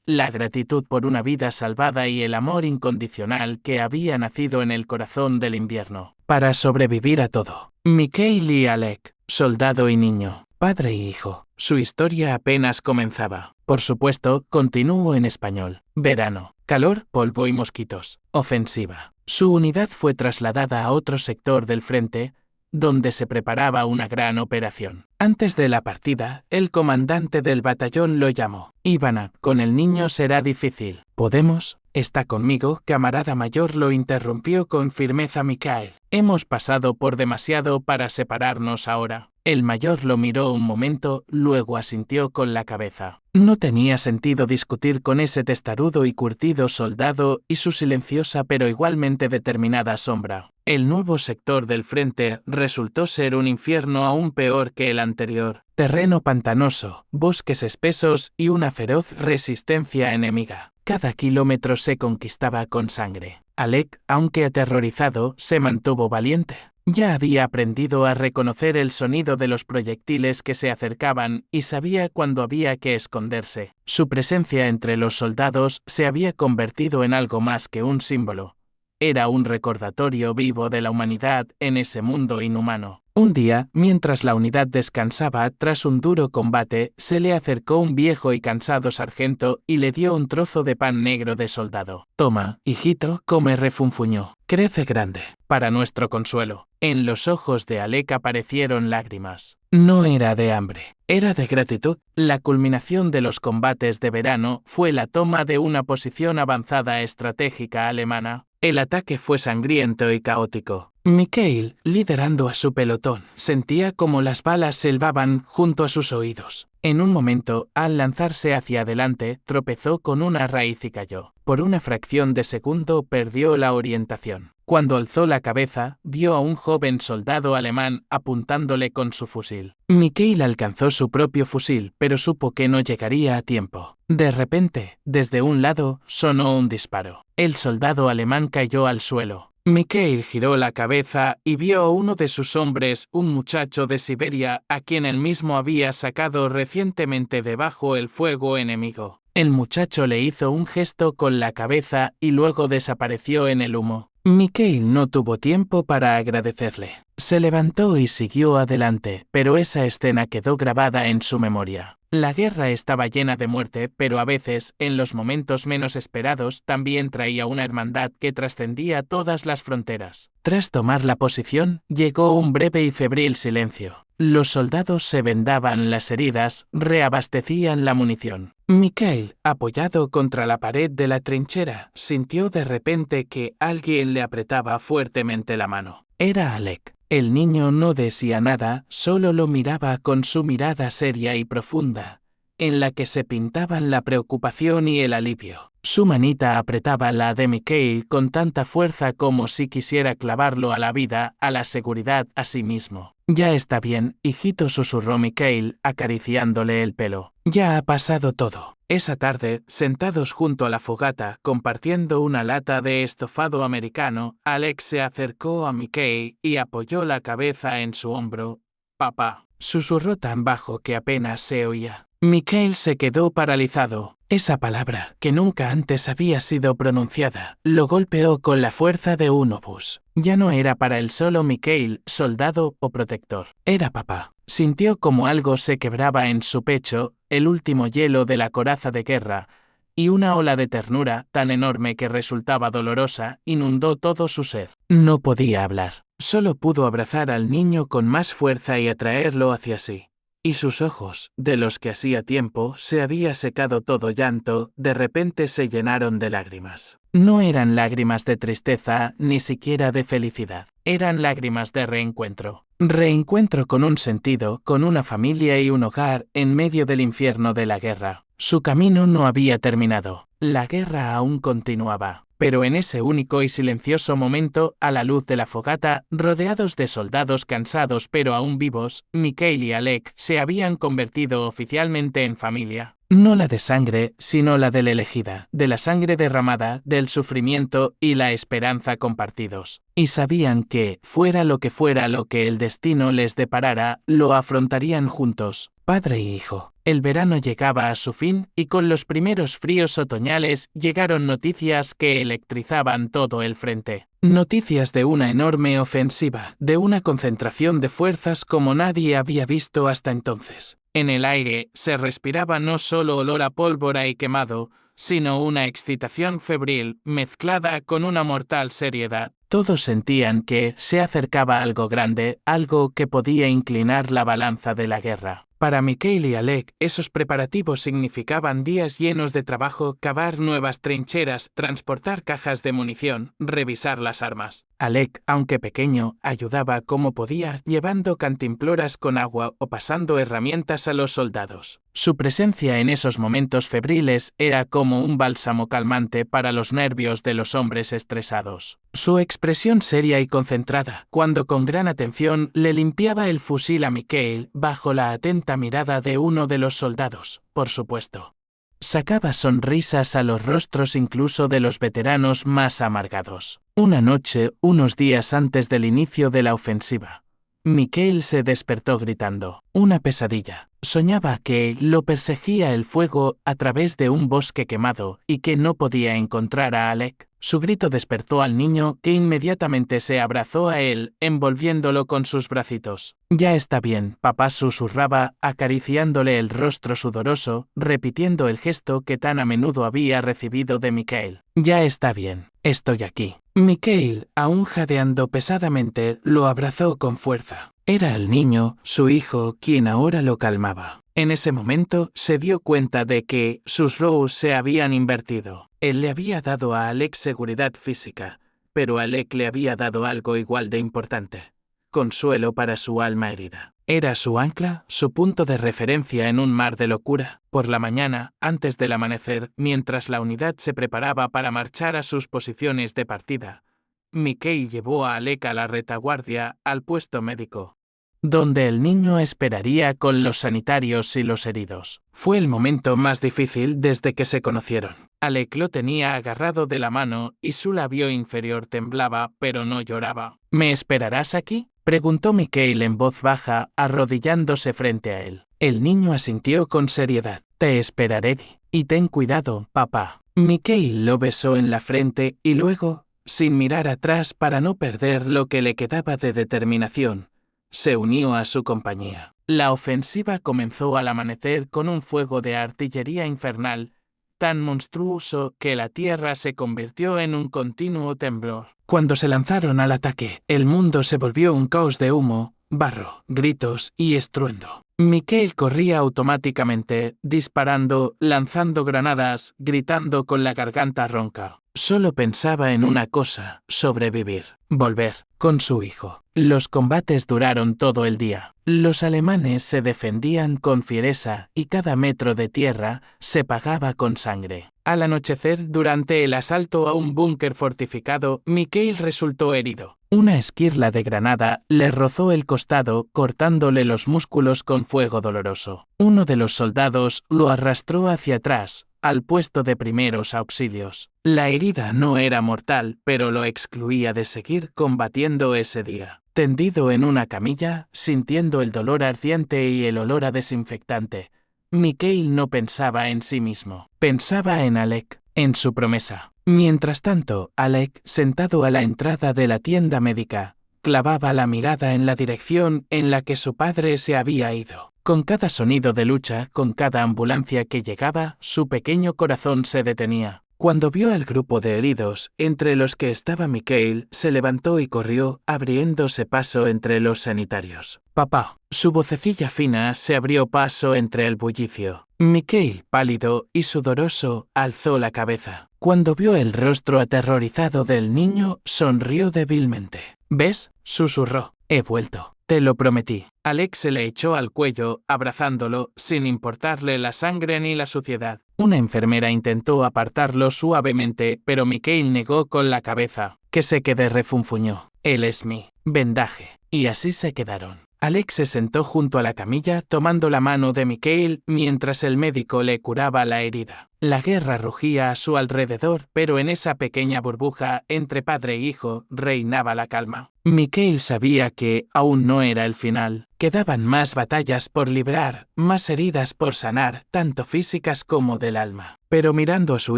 La gratitud por una vida salvada y el amor incondicional que había nacido en el corazón del invierno. Para sobrevivir a todo. Mikhail y Alec, soldado y niño, padre y hijo. Su historia apenas comenzaba. Por supuesto, continuó en español. Verano, calor, polvo y mosquitos. Ofensiva. Su unidad fue trasladada a otro sector del frente, donde se preparaba una gran operación. Antes de la partida, el comandante del batallón lo llamó. Ivana, con el niño será difícil. ¿Podemos? Está conmigo, camarada mayor, lo interrumpió con firmeza Mikhail. Hemos pasado por demasiado para separarnos ahora. El mayor lo miró un momento, luego asintió con la cabeza. No tenía sentido discutir con ese testarudo y curtido soldado y su silenciosa pero igualmente determinada sombra. El nuevo sector del frente resultó ser un infierno aún peor que el anterior. Terreno pantanoso, bosques espesos y una feroz resistencia enemiga. Cada kilómetro se conquistaba con sangre. Alec, aunque aterrorizado, se mantuvo valiente. Ya había aprendido a reconocer el sonido de los proyectiles que se acercaban y sabía cuándo había que esconderse. Su presencia entre los soldados se había convertido en algo más que un símbolo. Era un recordatorio vivo de la humanidad en ese mundo inhumano. Un día, mientras la unidad descansaba tras un duro combate, se le acercó un viejo y cansado sargento y le dio un trozo de pan negro de soldado. Toma, hijito, come, refunfuñó. Crece grande. Para nuestro consuelo. En los ojos de Alec aparecieron lágrimas. No era de hambre, era de gratitud. La culminación de los combates de verano fue la toma de una posición avanzada estratégica alemana. El ataque fue sangriento y caótico. Mikhail, liderando a su pelotón, sentía como las balas silbaban junto a sus oídos. En un momento, al lanzarse hacia adelante, tropezó con una raíz y cayó. Por una fracción de segundo perdió la orientación. Cuando alzó la cabeza, vio a un joven soldado alemán apuntándole con su fusil. Mikhail alcanzó su propio fusil, pero supo que no llegaría a tiempo. De repente, desde un lado, sonó un disparo. El soldado alemán cayó al suelo. Mikhail giró la cabeza y vio a uno de sus hombres, un muchacho de Siberia, a quien él mismo había sacado recientemente de bajo el fuego enemigo. El muchacho le hizo un gesto con la cabeza y luego desapareció en el humo. Mikhail no tuvo tiempo para agradecerle. Se levantó y siguió adelante, pero esa escena quedó grabada en su memoria. La guerra estaba llena de muerte, pero a veces, en los momentos menos esperados, también traía una hermandad que trascendía todas las fronteras. Tras tomar la posición, llegó un breve y febril silencio. Los soldados se vendaban las heridas, reabastecían la munición. Mikhail, apoyado contra la pared de la trinchera, sintió de repente que alguien le apretaba fuertemente la mano. Era Alec. El niño no decía nada, solo lo miraba con su mirada seria y profunda, en la que se pintaban la preocupación y el alivio. Su manita apretaba la de Mikhail con tanta fuerza como si quisiera clavarlo a la vida, a la seguridad, a sí mismo. Ya está bien, hijito, susurró Mikhail, acariciándole el pelo. Ya ha pasado todo. Esa tarde, sentados junto a la fogata, compartiendo una lata de estofado americano, Alex se acercó a Mikhail y apoyó la cabeza en su hombro. «Papá», susurró tan bajo que apenas se oía. Mikhail se quedó paralizado. Esa palabra, que nunca antes había sido pronunciada, lo golpeó con la fuerza de un obús. Ya no era para él solo Mikhail, soldado o protector. Era papá. Sintió como algo se quebraba en su pecho, el último hielo de la coraza de guerra, y una ola de ternura, tan enorme que resultaba dolorosa, inundó todo su ser. No podía hablar. Solo pudo abrazar al niño con más fuerza y atraerlo hacia sí. y sus ojos, de los que hacía tiempo se había secado todo llanto, de repente se llenaron de lágrimas. No eran lágrimas de tristeza, ni siquiera de felicidad. Eran lágrimas de reencuentro. Reencuentro con un sentido, con una familia y un hogar en medio del infierno de la guerra. Su camino no había terminado. La guerra aún continuaba. Pero en ese único y silencioso momento, a la luz de la fogata, rodeados de soldados cansados pero aún vivos, Mikhail y Alec se habían convertido oficialmente en familia. No la de sangre, sino la de la elegida, de la sangre derramada, del sufrimiento y la esperanza compartidos. Y sabían que, fuera lo que el destino les deparara, lo afrontarían juntos, padre y hijo. El verano llegaba a su fin y con los primeros fríos otoñales llegaron noticias que electrizaban todo el frente. Noticias de una enorme ofensiva, de una concentración de fuerzas como nadie había visto hasta entonces. En el aire se respiraba no solo olor a pólvora y quemado, sino una excitación febril mezclada con una mortal seriedad. Todos sentían que se acercaba algo grande, algo que podía inclinar la balanza de la guerra. Para Mikhail y Alec, esos preparativos significaban días llenos de trabajo, cavar nuevas trincheras, transportar cajas de munición, revisar las armas. Alec, aunque pequeño, ayudaba como podía, llevando cantimploras con agua o pasando herramientas a los soldados. Su presencia en esos momentos febriles era como un bálsamo calmante para los nervios de los hombres estresados. Su expresión seria y concentrada, cuando con gran atención le limpiaba el fusil a Mikhail bajo la atenta mirada de uno de los soldados, por supuesto. Sacaba sonrisas a los rostros incluso de los veteranos más amargados. Una noche, unos días antes del inicio de la ofensiva, Mikhail se despertó gritando. Una pesadilla. Soñaba que lo perseguía el fuego a través de un bosque quemado y que no podía encontrar a Alec. Su grito despertó al niño, que inmediatamente se abrazó a él, envolviéndolo con sus bracitos. «Ya está bien», papá susurraba, acariciándole el rostro sudoroso, repitiendo el gesto que tan a menudo había recibido de Mikhail. «Ya está bien, estoy aquí». Mikhail, aún jadeando pesadamente, lo abrazó con fuerza. Era el niño, su hijo, quien ahora lo calmaba. En ese momento se dio cuenta de que sus roles se habían invertido. Él le había dado a Alec seguridad física, pero Alec le había dado algo igual de importante: consuelo para su alma herida. Era su ancla, su punto de referencia en un mar de locura. Por la mañana, antes del amanecer, mientras la unidad se preparaba para marchar a sus posiciones de partida, Mikhail llevó a Alec a la retaguardia, al puesto médico, donde el niño esperaría con los sanitarios y los heridos. Fue el momento más difícil desde que se conocieron. Alec lo tenía agarrado de la mano y su labio inferior temblaba, pero no lloraba. «¿Me esperarás aquí?», preguntó Mikhail en voz baja, arrodillándose frente a él. El niño asintió con seriedad. «Te esperaré. Y ten cuidado, papá». Mikhail lo besó en la frente y luego, sin mirar atrás para no perder lo que le quedaba de determinación, se unió a su compañía. La ofensiva comenzó al amanecer con un fuego de artillería infernal, tan monstruoso que la tierra se convirtió en un continuo temblor. Cuando se lanzaron al ataque, el mundo se volvió un caos de humo, barro, gritos y estruendo. Mikhail corría automáticamente, disparando, lanzando granadas, gritando con la garganta ronca. Solo pensaba en una cosa: sobrevivir, volver, con su hijo. Los combates duraron todo el día. Los alemanes se defendían con fiereza y cada metro de tierra se pagaba con sangre. Al anochecer, durante el asalto a un búnker fortificado, Mikhail resultó herido. Una esquirla de granada le rozó el costado, cortándole los músculos con fuego doloroso. Uno de los soldados lo arrastró hacia atrás, al puesto de primeros auxilios. La herida no era mortal, pero lo excluía de seguir combatiendo ese día. Tendido en una camilla, sintiendo el dolor ardiente y el olor a desinfectante, Mikhail no pensaba en sí mismo. Pensaba en Alec, en su promesa. Mientras tanto, Alec, sentado a la entrada de la tienda médica, clavaba la mirada en la dirección en la que su padre se había ido. Con cada sonido de lucha, con cada ambulancia que llegaba, su pequeño corazón se detenía. Cuando vio al grupo de heridos, entre los que estaba Mikhail, se levantó y corrió, abriéndose paso entre los sanitarios. «Papá», Su vocecilla fina se abrió paso entre el bullicio. Mikhail, pálido y sudoroso, alzó la cabeza. Cuando vio el rostro aterrorizado del niño, sonrió débilmente. ¿Ves?, susurró. He vuelto. Te lo prometí. Alex se le echó al cuello, abrazándolo, sin importarle la sangre ni la suciedad. Una enfermera intentó apartarlo suavemente, pero Mikhail negó con la cabeza. Que se quede, refunfuñó. Él es mi vendaje. Y así se quedaron. Alex se sentó junto a la camilla, tomando la mano de Mikhail mientras el médico le curaba la herida. La guerra rugía a su alrededor, pero en esa pequeña burbuja entre padre e hijo reinaba la calma. Mikhail sabía que aún no era el final. Quedaban más batallas por librar, más heridas por sanar, tanto físicas como del alma. Pero mirando a su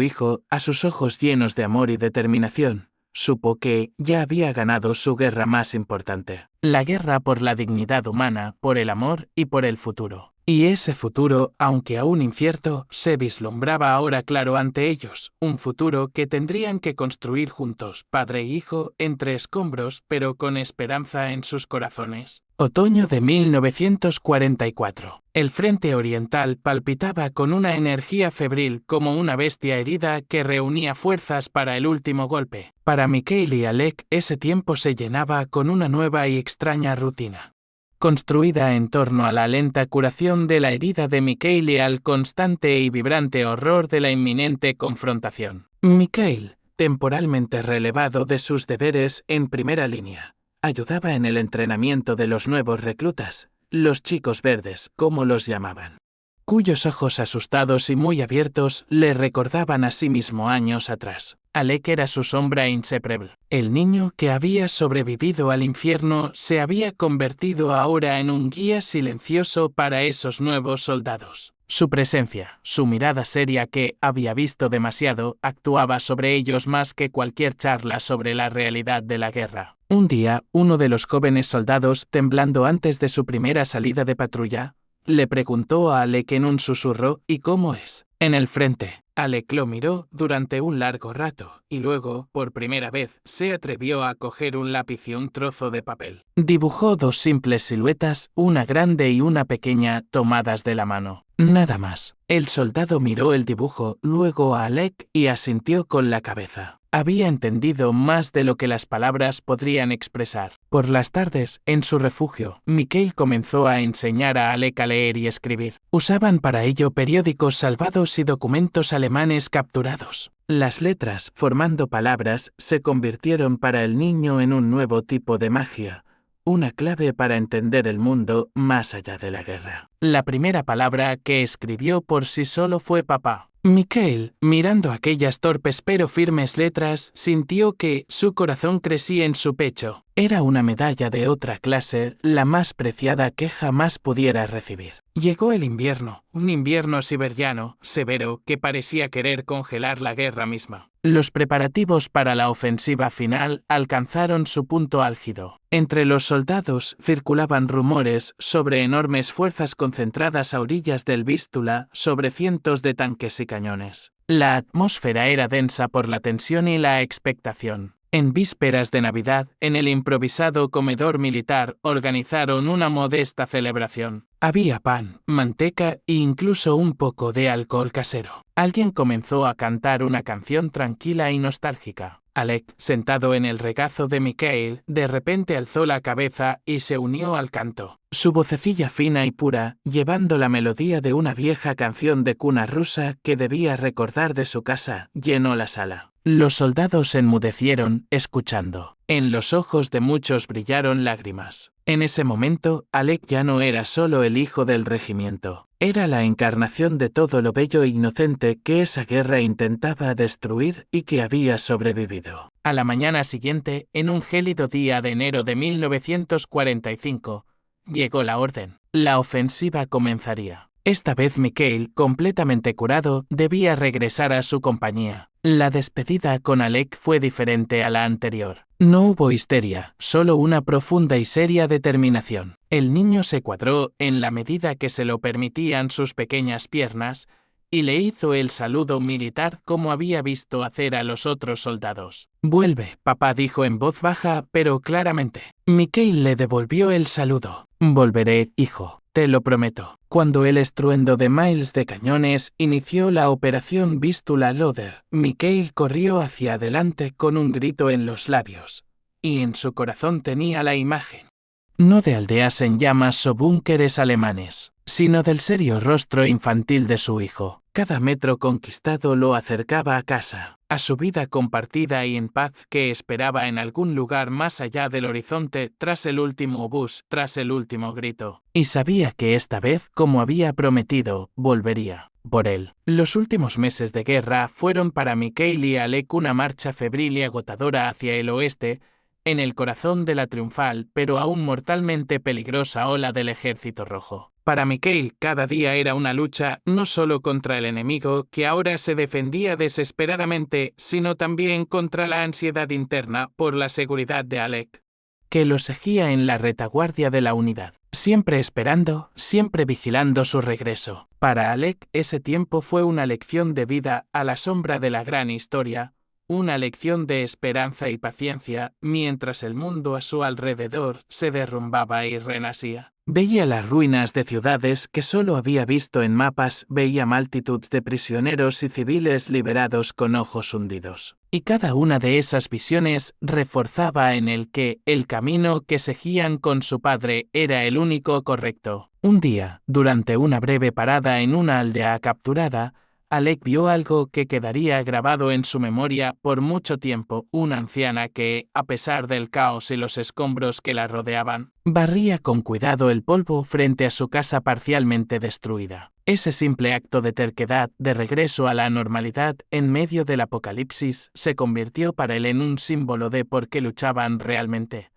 hijo, a sus ojos llenos de amor y determinación, supo que ya había ganado su guerra más importante. La guerra por la dignidad humana, por el amor y por el futuro. Y ese futuro, aunque aún incierto, se vislumbraba ahora claro ante ellos, un futuro que tendrían que construir juntos, padre e hijo, entre escombros, pero con esperanza en sus corazones. Otoño de 1944. El frente oriental palpitaba con una energía febril como una bestia herida que reunía fuerzas para el último golpe. Para Mikhail y Alec ese tiempo se llenaba con una nueva y extraña rutina, construida en torno a la lenta curación de la herida de Mikhail y al constante y vibrante horror de la inminente confrontación. Mikhail, temporalmente relevado de sus deberes en primera línea, ayudaba en el entrenamiento de los nuevos reclutas, los chicos verdes, como los llamaban, cuyos ojos asustados y muy abiertos le recordaban a sí mismo años atrás. Alec era su sombra inseparable. El niño que había sobrevivido al infierno se había convertido ahora en un guía silencioso para esos nuevos soldados. Su presencia, su mirada seria que había visto demasiado, actuaba sobre ellos más que cualquier charla sobre la realidad de la guerra. Un día, uno de los jóvenes soldados, temblando antes de su primera salida de patrulla, le preguntó a Alec en un susurro: ¿y cómo es en el frente? Alec lo miró durante un largo rato, y luego, por primera vez, se atrevió a coger un lápiz y un trozo de papel. Dibujó dos simples siluetas, una grande y una pequeña, tomadas de la mano. Nada más. El soldado miró el dibujo, luego a Alec, y asintió con la cabeza. Había entendido más de lo que las palabras podrían expresar. Por las tardes, en su refugio, Mikhail comenzó a enseñar a Alec a leer y escribir. Usaban para ello periódicos salvados y documentos alemanes capturados. Las letras, formando palabras, se convirtieron para el niño en un nuevo tipo de magia, una clave para entender el mundo más allá de la guerra. La primera palabra que escribió por sí solo fue papá. Mikhail, mirando aquellas torpes pero firmes letras, sintió que su corazón crecía en su pecho. Era una medalla de otra clase, la más preciada que jamás pudiera recibir. Llegó el invierno, un invierno siberiano, severo, que parecía querer congelar la guerra misma. Los preparativos para la ofensiva final alcanzaron su punto álgido. Entre los soldados circulaban rumores sobre enormes fuerzas concentradas a orillas del Vístula, sobre cientos de tanques y cañones. La atmósfera era densa por la tensión y la expectación. En vísperas de Navidad, en el improvisado comedor militar, organizaron una modesta celebración. Había pan, manteca e incluso un poco de alcohol casero. Alguien comenzó a cantar una canción tranquila y nostálgica. Alec, sentado en el regazo de Mikhail, de repente alzó la cabeza y se unió al canto. Su vocecilla fina y pura, llevando la melodía de una vieja canción de cuna rusa que debía recordar de su casa, llenó la sala. Los soldados enmudecieron, escuchando. En los ojos de muchos brillaron lágrimas. En ese momento, Alec ya no era solo el hijo del regimiento. Era la encarnación de todo lo bello e inocente que esa guerra intentaba destruir y que había sobrevivido. A la mañana siguiente, en un gélido día de enero de 1945, llegó la orden. La ofensiva comenzaría. Esta vez Mikhail, completamente curado, debía regresar a su compañía. La despedida con Alec fue diferente a la anterior. No hubo histeria, solo una profunda y seria determinación. El niño se cuadró, en la medida que se lo permitían sus pequeñas piernas, y le hizo el saludo militar como había visto hacer a los otros soldados. «Vuelve», papá dijo en voz baja pero claramente. Mikhail le devolvió el saludo. «Volveré, hijo, te lo prometo». Cuando el estruendo de miles de cañones inició la operación Vístula Loader, Mikhail corrió hacia adelante con un grito en los labios, y en su corazón tenía la imagen, no de aldeas en llamas o búnkeres alemanes, sino del serio rostro infantil de su hijo. Cada metro conquistado lo acercaba a casa, a su vida compartida y en paz que esperaba en algún lugar más allá del horizonte tras el último obús, tras el último grito. Y sabía que esta vez, como había prometido, volvería por él. Los últimos meses de guerra fueron para Mikhail y Alek una marcha febril y agotadora hacia el oeste, en el corazón de la triunfal pero aún mortalmente peligrosa ola del Ejército Rojo. Para Mikhail cada día era una lucha no solo contra el enemigo que ahora se defendía desesperadamente, sino también contra la ansiedad interna por la seguridad de Alek, que lo seguía en la retaguardia de la unidad, siempre esperando, siempre vigilando su regreso. Para Alek ese tiempo fue una lección de vida a la sombra de la gran historia, una lección de esperanza y paciencia, mientras el mundo a su alrededor se derrumbaba y renacía. Veía las ruinas de ciudades que solo había visto en mapas, veía multitudes de prisioneros y civiles liberados con ojos hundidos. Y cada una de esas visiones reforzaba en él que el camino que seguían con su padre era el único correcto. Un día, durante una breve parada en una aldea capturada, Alek vio algo que quedaría grabado en su memoria por mucho tiempo, una anciana que, a pesar del caos y los escombros que la rodeaban, barría con cuidado el polvo frente a su casa parcialmente destruida. Ese simple acto de terquedad, de regreso a la normalidad en medio del apocalipsis, se convirtió para él en un símbolo de por qué luchaban realmente.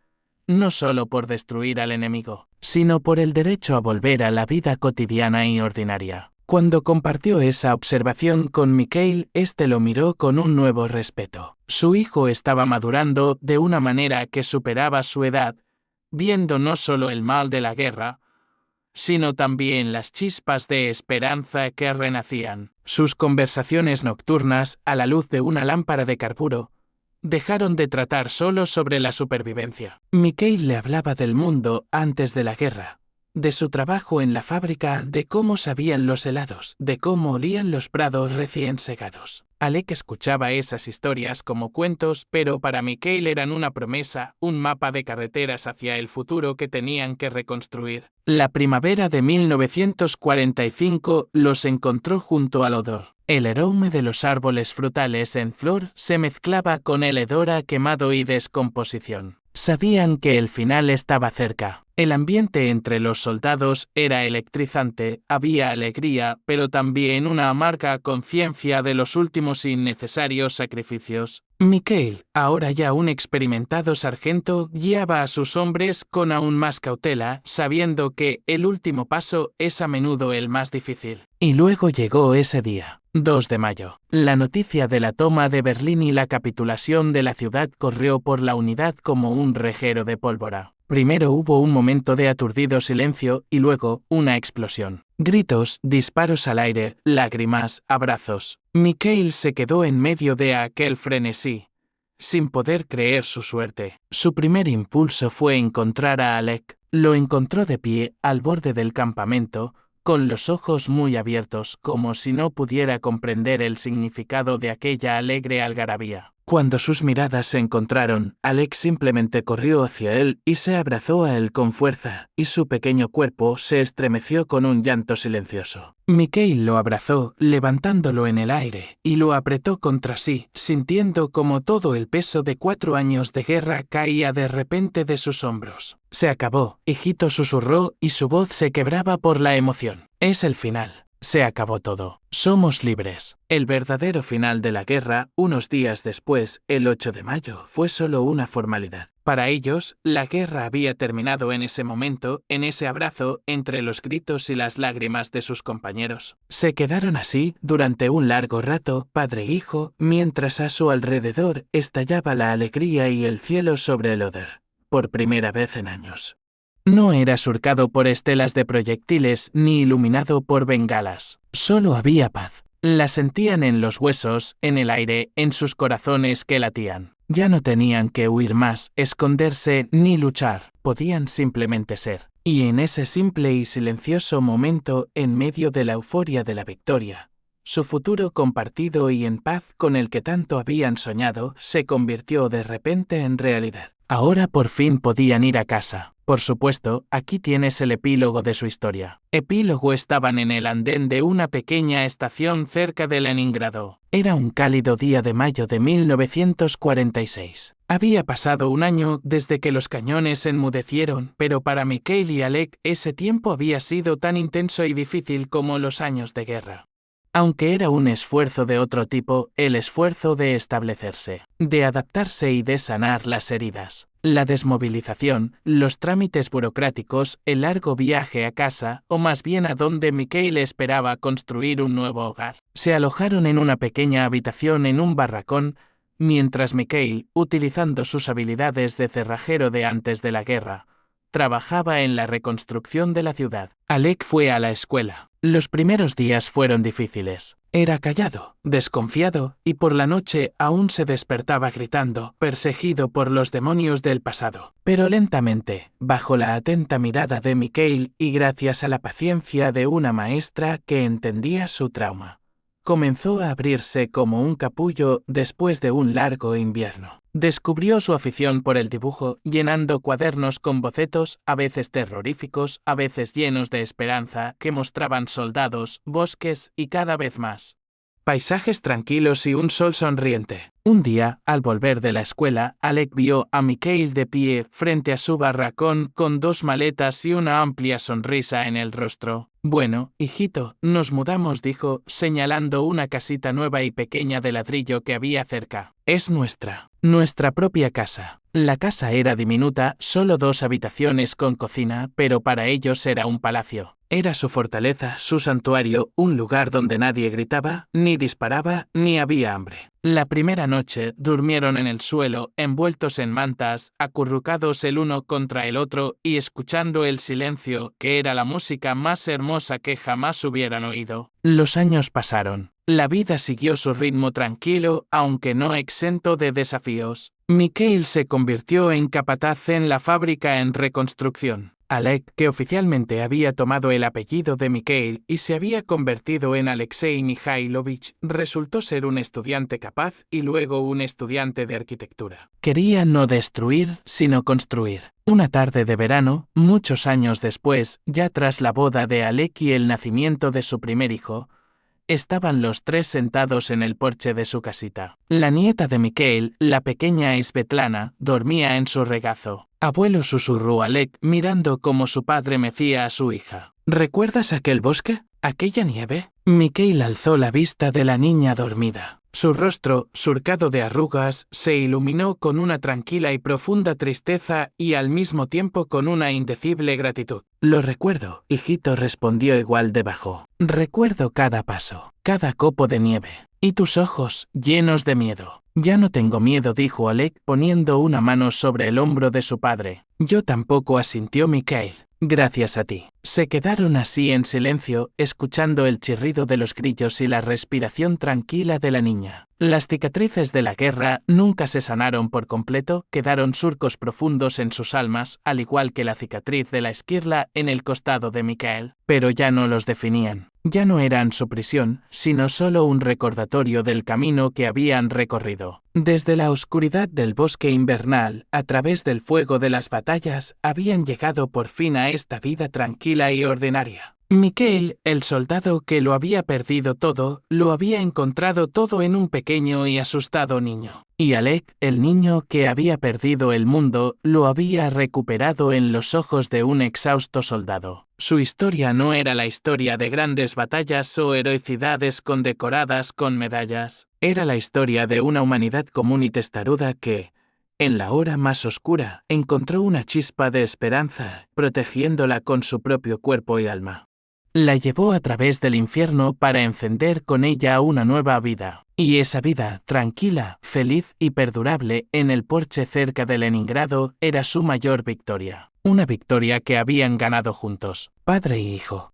No solo por destruir al enemigo, sino por el derecho a volver a la vida cotidiana y ordinaria. Cuando compartió esa observación con Mikhail, este lo miró con un nuevo respeto. Su hijo estaba madurando de una manera que superaba su edad, viendo no solo el mal de la guerra, sino también las chispas de esperanza que renacían. Sus conversaciones nocturnas, a la luz de una lámpara de carburo, dejaron de tratar solo sobre la supervivencia. Mikhail le hablaba del mundo antes de la guerra, de su trabajo en la fábrica, de cómo sabían los helados, de cómo olían los prados recién segados. Alek escuchaba esas historias como cuentos, pero para Mikhail eran una promesa, un mapa de carreteras hacia el futuro que tenían que reconstruir. La primavera de 1945 los encontró junto al odor. El aroma de los árboles frutales en flor se mezclaba con el hedor a quemado y descomposición. Sabían que el final estaba cerca. El ambiente entre los soldados era electrizante, había alegría, pero también una amarga conciencia de los últimos innecesarios sacrificios. Mikhail, ahora ya un experimentado sargento, guiaba a sus hombres con aún más cautela, sabiendo que el último paso es a menudo el más difícil. Y luego llegó ese día, 2 de mayo. La noticia de la toma de Berlín y la capitulación de la ciudad corrió por la unidad como un reguero de pólvora. Primero hubo un momento de aturdido silencio y luego una explosión. Gritos, disparos al aire, lágrimas, abrazos. Mikhail se quedó en medio de aquel frenesí, sin poder creer su suerte. Su primer impulso fue encontrar a Alek. Lo encontró de pie, al borde del campamento, con los ojos muy abiertos, como si no pudiera comprender el significado de aquella alegre algarabía. Cuando sus miradas se encontraron, Alek simplemente corrió hacia él y se abrazó a él con fuerza, y su pequeño cuerpo se estremeció con un llanto silencioso. Mikhail lo abrazó, levantándolo en el aire, y lo apretó contra sí, sintiendo como todo el peso de 4 años de guerra caía de repente de sus hombros. «Se acabó», hijito, susurró, y su voz se quebraba por la emoción. «Es el final. Se acabó todo. Somos libres». El verdadero final de la guerra, unos días después, el 8 de mayo, fue solo una formalidad. Para ellos, la guerra había terminado en ese momento, en ese abrazo, entre los gritos y las lágrimas de sus compañeros. Se quedaron así durante un largo rato, padre e hijo, mientras a su alrededor estallaba la alegría y el cielo sobre el Oder, por primera vez en años. No era surcado por estelas de proyectiles ni iluminado por bengalas. Solo había paz. La sentían en los huesos, en el aire, en sus corazones que latían. Ya no tenían que huir más, esconderse ni luchar. Podían simplemente ser. Y en ese simple y silencioso momento, en medio de la euforia de la victoria, su futuro compartido y en paz con el que tanto habían soñado, se convirtió de repente en realidad. Ahora por fin podían ir a casa. Por supuesto, aquí tienes el epílogo de su historia. Epílogo. Estaban en el andén de una pequeña estación cerca de Leningrado. Era un cálido día de mayo de 1946. Había pasado un año desde que los cañones enmudecieron, pero para Mikhail y Oleg ese tiempo había sido tan intenso y difícil como los años de guerra. Aunque era un esfuerzo de otro tipo, el esfuerzo de establecerse, de adaptarse y de sanar las heridas. La desmovilización, los trámites burocráticos, el largo viaje a casa, o más bien a donde Mikhail esperaba construir un nuevo hogar. Se alojaron en una pequeña habitación en un barracón, mientras Mikhail, utilizando sus habilidades de cerrajero de antes de la guerra, trabajaba en la reconstrucción de la ciudad. Oleg fue a la escuela. Los primeros días fueron difíciles. Era callado, desconfiado, y por la noche aún se despertaba gritando, perseguido por los demonios del pasado. Pero lentamente, bajo la atenta mirada de Mikhail y gracias a la paciencia de una maestra que entendía su trauma, comenzó a abrirse como un capullo después de un largo invierno. Descubrió su afición por el dibujo, llenando cuadernos con bocetos, a veces terroríficos, a veces llenos de esperanza, que mostraban soldados, bosques y cada vez más paisajes tranquilos y un sol sonriente. Un día, al volver de la escuela, Oleg vio a Mikhail de pie frente a su barracón con 2 maletas y una amplia sonrisa en el rostro. Bueno, hijito, nos mudamos, dijo, señalando una casita nueva y pequeña de ladrillo que había cerca. Es nuestra propia casa. La casa era diminuta, solo 2 habitaciones con cocina, pero para ellos era un palacio. Era su fortaleza, su santuario, un lugar donde nadie gritaba, ni disparaba, ni había hambre. La primera noche durmieron en el suelo, envueltos en mantas, acurrucados el uno contra el otro y escuchando el silencio, que era la música más hermosa que jamás hubieran oído. Los años pasaron. La vida siguió su ritmo tranquilo, aunque no exento de desafíos. Mikhail se convirtió en capataz en la fábrica en reconstrucción. Oleg, que oficialmente había tomado el apellido de Mikhail y se había convertido en Alexei Mikhailovich, resultó ser un estudiante capaz y luego un estudiante de arquitectura. Quería no destruir, sino construir. Una tarde de verano, muchos años después, ya tras la boda de Oleg y el nacimiento de su primer hijo, estaban los 3 sentados en el porche de su casita. La nieta de Mikhail, la pequeña Svetlana, dormía en su regazo. Abuelo, susurró Oleg, mirando cómo su padre mecía a su hija. ¿Recuerdas aquel bosque? ¿Aquella nieve? Mikhail alzó la vista de la niña dormida. Su rostro, surcado de arrugas, se iluminó con una tranquila y profunda tristeza y al mismo tiempo con una indecible gratitud. Lo recuerdo, hijito, respondió igual de bajo. Recuerdo cada paso, cada copo de nieve. Y tus ojos, llenos de miedo. Ya no tengo miedo, dijo Oleg, poniendo una mano sobre el hombro de su padre. Yo tampoco, asintió Mikhail. Gracias a ti. Se quedaron así en silencio, escuchando el chirrido de los grillos y la respiración tranquila de la niña. Las cicatrices de la guerra nunca se sanaron por completo, quedaron surcos profundos en sus almas, al igual que la cicatriz de la esquirla en el costado de Mikhail, pero ya no los definían. Ya no eran su prisión, sino solo un recordatorio del camino que habían recorrido. Desde la oscuridad del bosque invernal, a través del fuego de las batallas, habían llegado por fin a esta vida tranquila y ordinaria. Mikhail, el soldado que lo había perdido todo, lo había encontrado todo en un pequeño y asustado niño. Y Oleg, el niño que había perdido el mundo, lo había recuperado en los ojos de un exhausto soldado. Su historia no era la historia de grandes batallas o heroicidades condecoradas con medallas. Era la historia de una humanidad común y testaruda que, en la hora más oscura, encontró una chispa de esperanza, protegiéndola con su propio cuerpo y alma. La llevó a través del infierno para encender con ella una nueva vida. Y esa vida, tranquila, feliz y perdurable, en el porche cerca de Leningrado, era su mayor victoria. Una victoria que habían ganado juntos, padre y hijo.